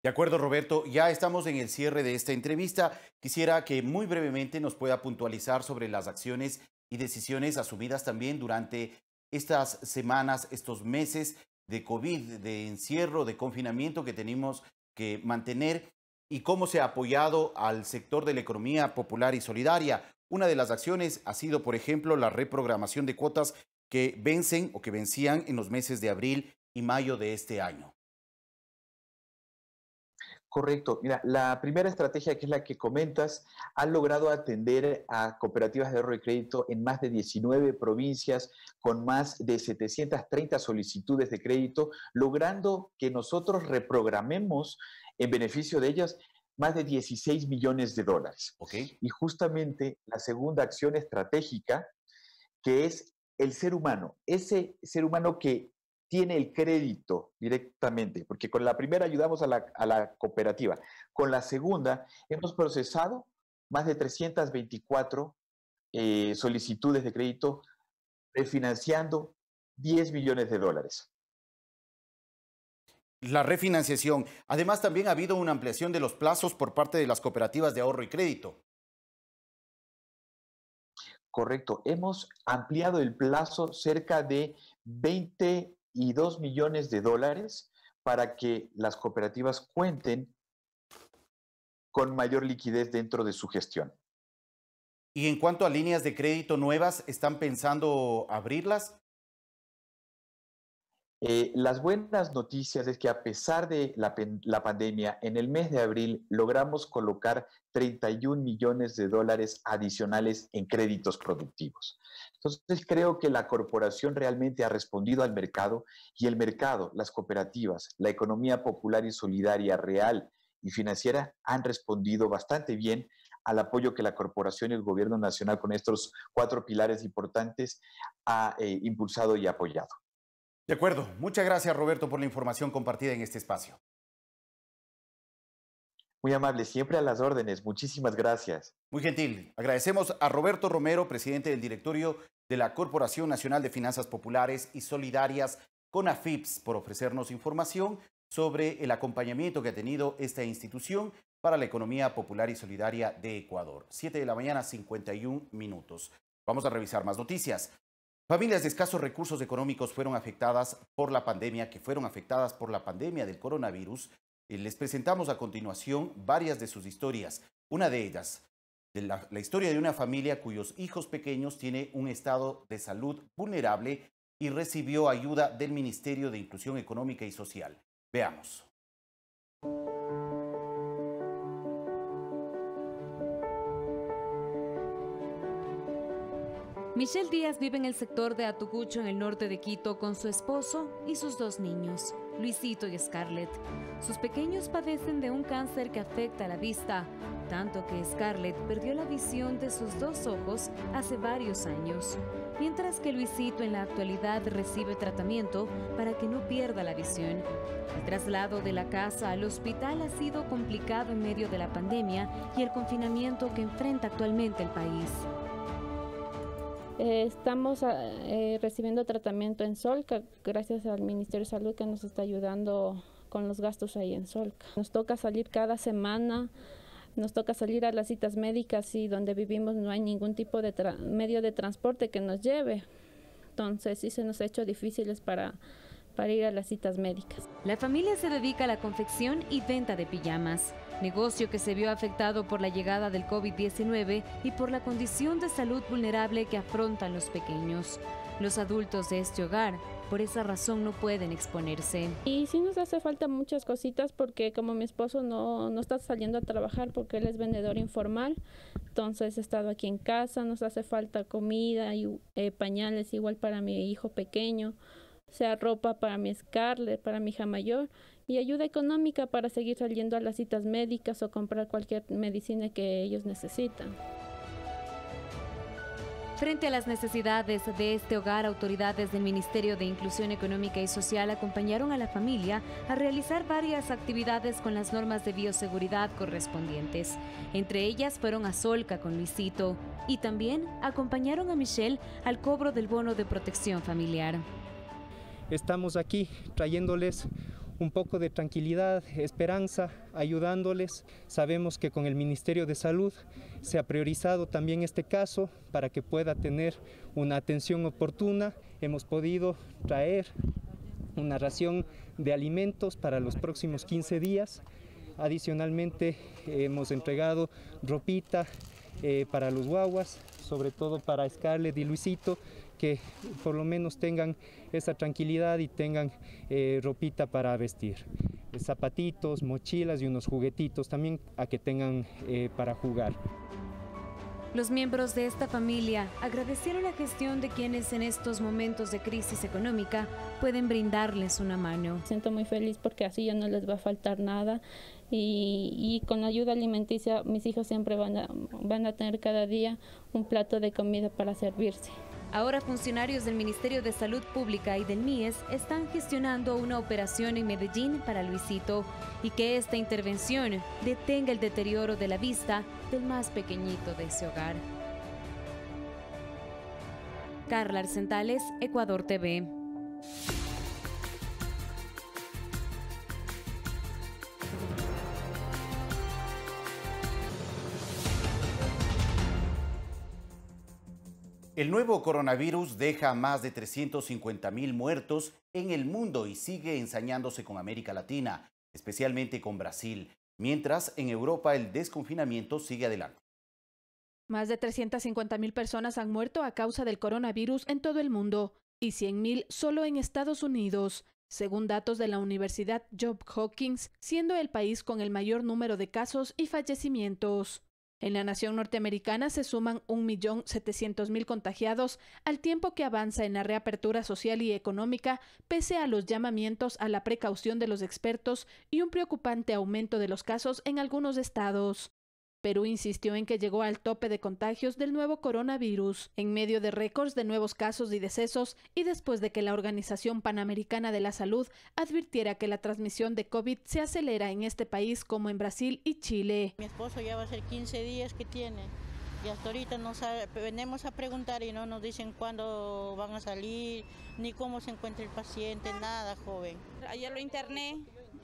De acuerdo, Roberto, ya estamos en el cierre de esta entrevista. Quisiera que muy brevemente nos pueda puntualizar sobre las acciones y decisiones asumidas también durante estas semanas, estos meses de COVID, de encierro, de confinamiento que tenemos que mantener y cómo se ha apoyado al sector de la economía popular y solidaria. Una de las acciones ha sido, por ejemplo, la reprogramación de cuotas que vencen o que vencían en los meses de abril y mayo de este año. Correcto. Mira, la primera estrategia, que es la que comentas, ha logrado atender a cooperativas de ahorro y crédito en más de 19 provincias con más de 730 solicitudes de crédito, logrando que nosotros reprogramemos en beneficio de ellas más de 16 millones de dólares. Y justamente la segunda acción estratégica, que es el ser humano, ese ser humano que tiene el crédito directamente, porque con la primera ayudamos a la cooperativa. Con la segunda hemos procesado más de 324 solicitudes de crédito, refinanciando 10 millones de dólares. La refinanciación. Además, también ha habido una ampliación de los plazos por parte de las cooperativas de ahorro y crédito. Correcto. Hemos ampliado el plazo cerca de 22 millones de dólares para que las cooperativas cuenten con mayor liquidez dentro de su gestión. Y en cuanto a líneas de crédito nuevas, ¿están pensando abrirlas? Las buenas noticias es que a pesar de la pandemia, en el mes de abril logramos colocar 31 millones de dólares adicionales en créditos productivos. Entonces creo que la corporación realmente ha respondido al mercado y el mercado, las cooperativas, la economía popular y solidaria real y financiera han respondido bastante bien al apoyo que la corporación y el gobierno nacional con estos 4 pilares importantes ha impulsado y apoyado. De acuerdo. Muchas gracias, Roberto, por la información compartida en este espacio. Muy amable, siempre a las órdenes. Muchísimas gracias. Muy gentil. Agradecemos a Roberto Romero, presidente del directorio de la Corporación Nacional de Finanzas Populares y Solidarias, CONAFIPS, por ofrecernos información sobre el acompañamiento que ha tenido esta institución para la economía popular y solidaria de Ecuador. 7 de la mañana, 51 minutos. Vamos a revisar más noticias. Familias de escasos recursos económicos fueron afectadas por la pandemia del coronavirus. Les presentamos a continuación varias de sus historias. Una de ellas, la historia de una familia cuyos hijos pequeños tienen un estado de salud vulnerable y recibió ayuda del Ministerio de Inclusión Económica y Social. Veamos. Michelle Díaz vive en el sector de Atucucho, en el norte de Quito, con su esposo y sus 2 niños, Luisito y Scarlett. Sus pequeños padecen de un cáncer que afecta la vista, tanto que Scarlett perdió la visión de sus 2 ojos hace varios años, mientras que Luisito en la actualidad recibe tratamiento para que no pierda la visión. El traslado de la casa al hospital ha sido complicado en medio de la pandemia y el confinamiento que enfrenta actualmente el país. Estamos recibiendo tratamiento en Solca, gracias al Ministerio de Salud que nos está ayudando con los gastos ahí en Solca. Nos toca salir cada semana, nos toca salir a las citas médicas y donde vivimos no hay ningún tipo de medio de transporte que nos lleve. Entonces sí se nos ha hecho difíciles para ir a las citas médicas. La familia se dedica a la confección y venta de pijamas, negocio que se vio afectado por la llegada del COVID-19 y por la condición de salud vulnerable que afrontan los pequeños. Los adultos de este hogar, por esa razón, no pueden exponerse. Y sí nos hace falta muchas cositas porque como mi esposo no está saliendo a trabajar porque él es vendedor informal, entonces he estado aquí en casa, nos hace falta comida y pañales igual para mi hijo pequeño, sea ropa para mi Scarlett, para mi hija mayor y ayuda económica para seguir saliendo a las citas médicas o comprar cualquier medicina que ellos necesitan. Frente a las necesidades de este hogar, autoridades del Ministerio de Inclusión Económica y Social acompañaron a la familia a realizar varias actividades con las normas de bioseguridad correspondientes. Entre ellas fueron a Solca con Luisito y también acompañaron a Michelle al cobro del bono de protección familiar. Estamos aquí trayéndoles un poco de tranquilidad, esperanza, ayudándoles. Sabemos que con el Ministerio de Salud se ha priorizado también este caso para que pueda tener una atención oportuna. Hemos podido traer una ración de alimentos para los próximos 15 días. Adicionalmente hemos entregado ropita para los guaguas, sobre todo para Scarlett y Luisito, que por lo menos tengan esa tranquilidad y tengan ropita para vestir. Zapatitos, mochilas y unos juguetitos también a que tengan para jugar. Los miembros de esta familia agradecieron la gestión de quienes en estos momentos de crisis económica pueden brindarles una mano. Me siento muy feliz porque así ya no les va a faltar nada y con la ayuda alimenticia mis hijos siempre van a tener cada día un plato de comida para servirse. Ahora funcionarios del Ministerio de Salud Pública y del MIES están gestionando una operación en Medellín para Luisito y que esta intervención detenga el deterioro de la vista del más pequeñito de ese hogar. Carla Arcentales, Ecuador TV. El nuevo coronavirus deja más de 350.000 muertos en el mundo y sigue ensañándose con América Latina, especialmente con Brasil, mientras en Europa el desconfinamiento sigue adelante. Más de 350.000 personas han muerto a causa del coronavirus en todo el mundo y 100.000 solo en Estados Unidos, según datos de la Universidad Johns Hopkins, siendo el país con el mayor número de casos y fallecimientos. En la nación norteamericana se suman 1.700.000 contagiados, al tiempo que avanza en la reapertura social y económica, pese a los llamamientos a la precaución de los expertos y un preocupante aumento de los casos en algunos estados. Perú insistió en que llegó al tope de contagios del nuevo coronavirus, en medio de récords de nuevos casos y decesos y después de que la Organización Panamericana de la Salud advirtiera que la transmisión de COVID se acelera en este país como en Brasil y Chile. Mi esposo ya va a ser 15 días que tiene y hasta ahorita no sabe, venimos a preguntar y no nos dicen cuándo van a salir, ni cómo se encuentra el paciente, nada, joven. Ayer lo interné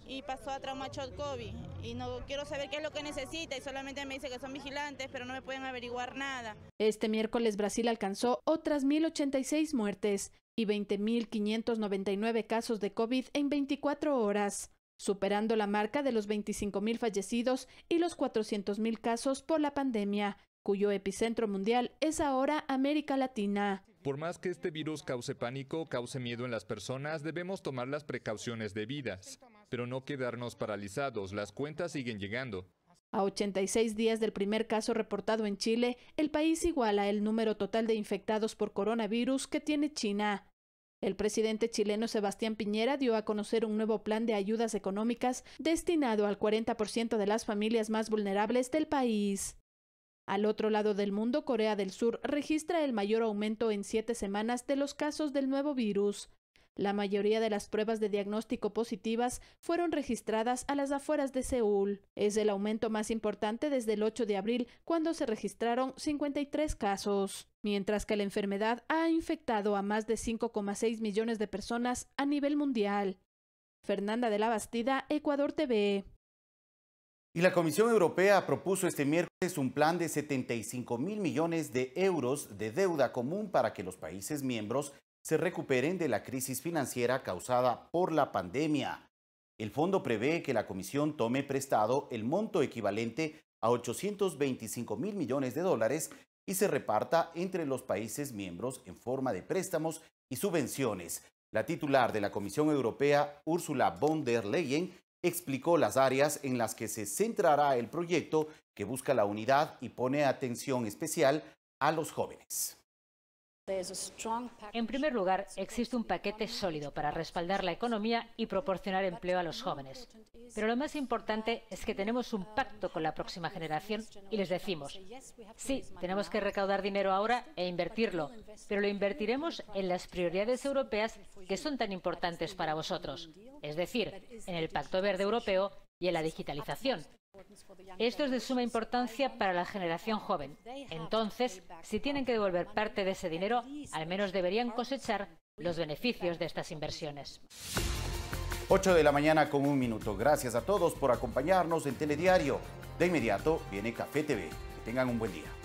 y pasó a trauma shock COVID y no quiero saber qué es lo que necesita y solamente me dice que son vigilantes, pero no me pueden averiguar nada. Este miércoles Brasil alcanzó otras 1.086 muertes y 20.599 casos de COVID en 24 horas, superando la marca de los 25.000 fallecidos y los 400.000 casos por la pandemia, cuyo epicentro mundial es ahora América Latina. Por más que este virus cause pánico, cause miedo en las personas, debemos tomar las precauciones debidas, pero no quedarnos paralizados, las cuentas siguen llegando. A 86 días del primer caso reportado en Chile, el país iguala el número total de infectados por coronavirus que tiene China. El presidente chileno Sebastián Piñera dio a conocer un nuevo plan de ayudas económicas destinado al 40% de las familias más vulnerables del país. Al otro lado del mundo, Corea del Sur registra el mayor aumento en 7 semanas de los casos del nuevo virus. La mayoría de las pruebas de diagnóstico positivas fueron registradas a las afueras de Seúl. Es el aumento más importante desde el 8 de abril, cuando se registraron 53 casos, mientras que la enfermedad ha infectado a más de 5,6 millones de personas a nivel mundial. Fernanda de la Bastida, Ecuador TV. Y la Comisión Europea propuso este miércoles un plan de 75.000 millones de euros de deuda común para que los países miembros se recuperen de la crisis financiera causada por la pandemia. El fondo prevé que la Comisión tome prestado el monto equivalente a 825.000 millones de dólares y se reparta entre los países miembros en forma de préstamos y subvenciones. La titular de la Comisión Europea, Ursula von der Leyen, explicó las áreas en las que se centrará el proyecto, que busca la unidad y pone atención especial a los jóvenes. En primer lugar, existe un paquete sólido para respaldar la economía y proporcionar empleo a los jóvenes. Pero lo más importante es que tenemos un pacto con la próxima generación y les decimos, sí, tenemos que recaudar dinero ahora e invertirlo, pero lo invertiremos en las prioridades europeas que son tan importantes para vosotros, es decir, en el Pacto Verde Europeo y en la digitalización. Esto es de suma importancia para la generación joven. Entonces, si tienen que devolver parte de ese dinero, al menos deberían cosechar los beneficios de estas inversiones. 8 de la mañana con 1 minuto. Gracias a todos por acompañarnos en Telediario. De inmediato viene Café TV. Que tengan un buen día.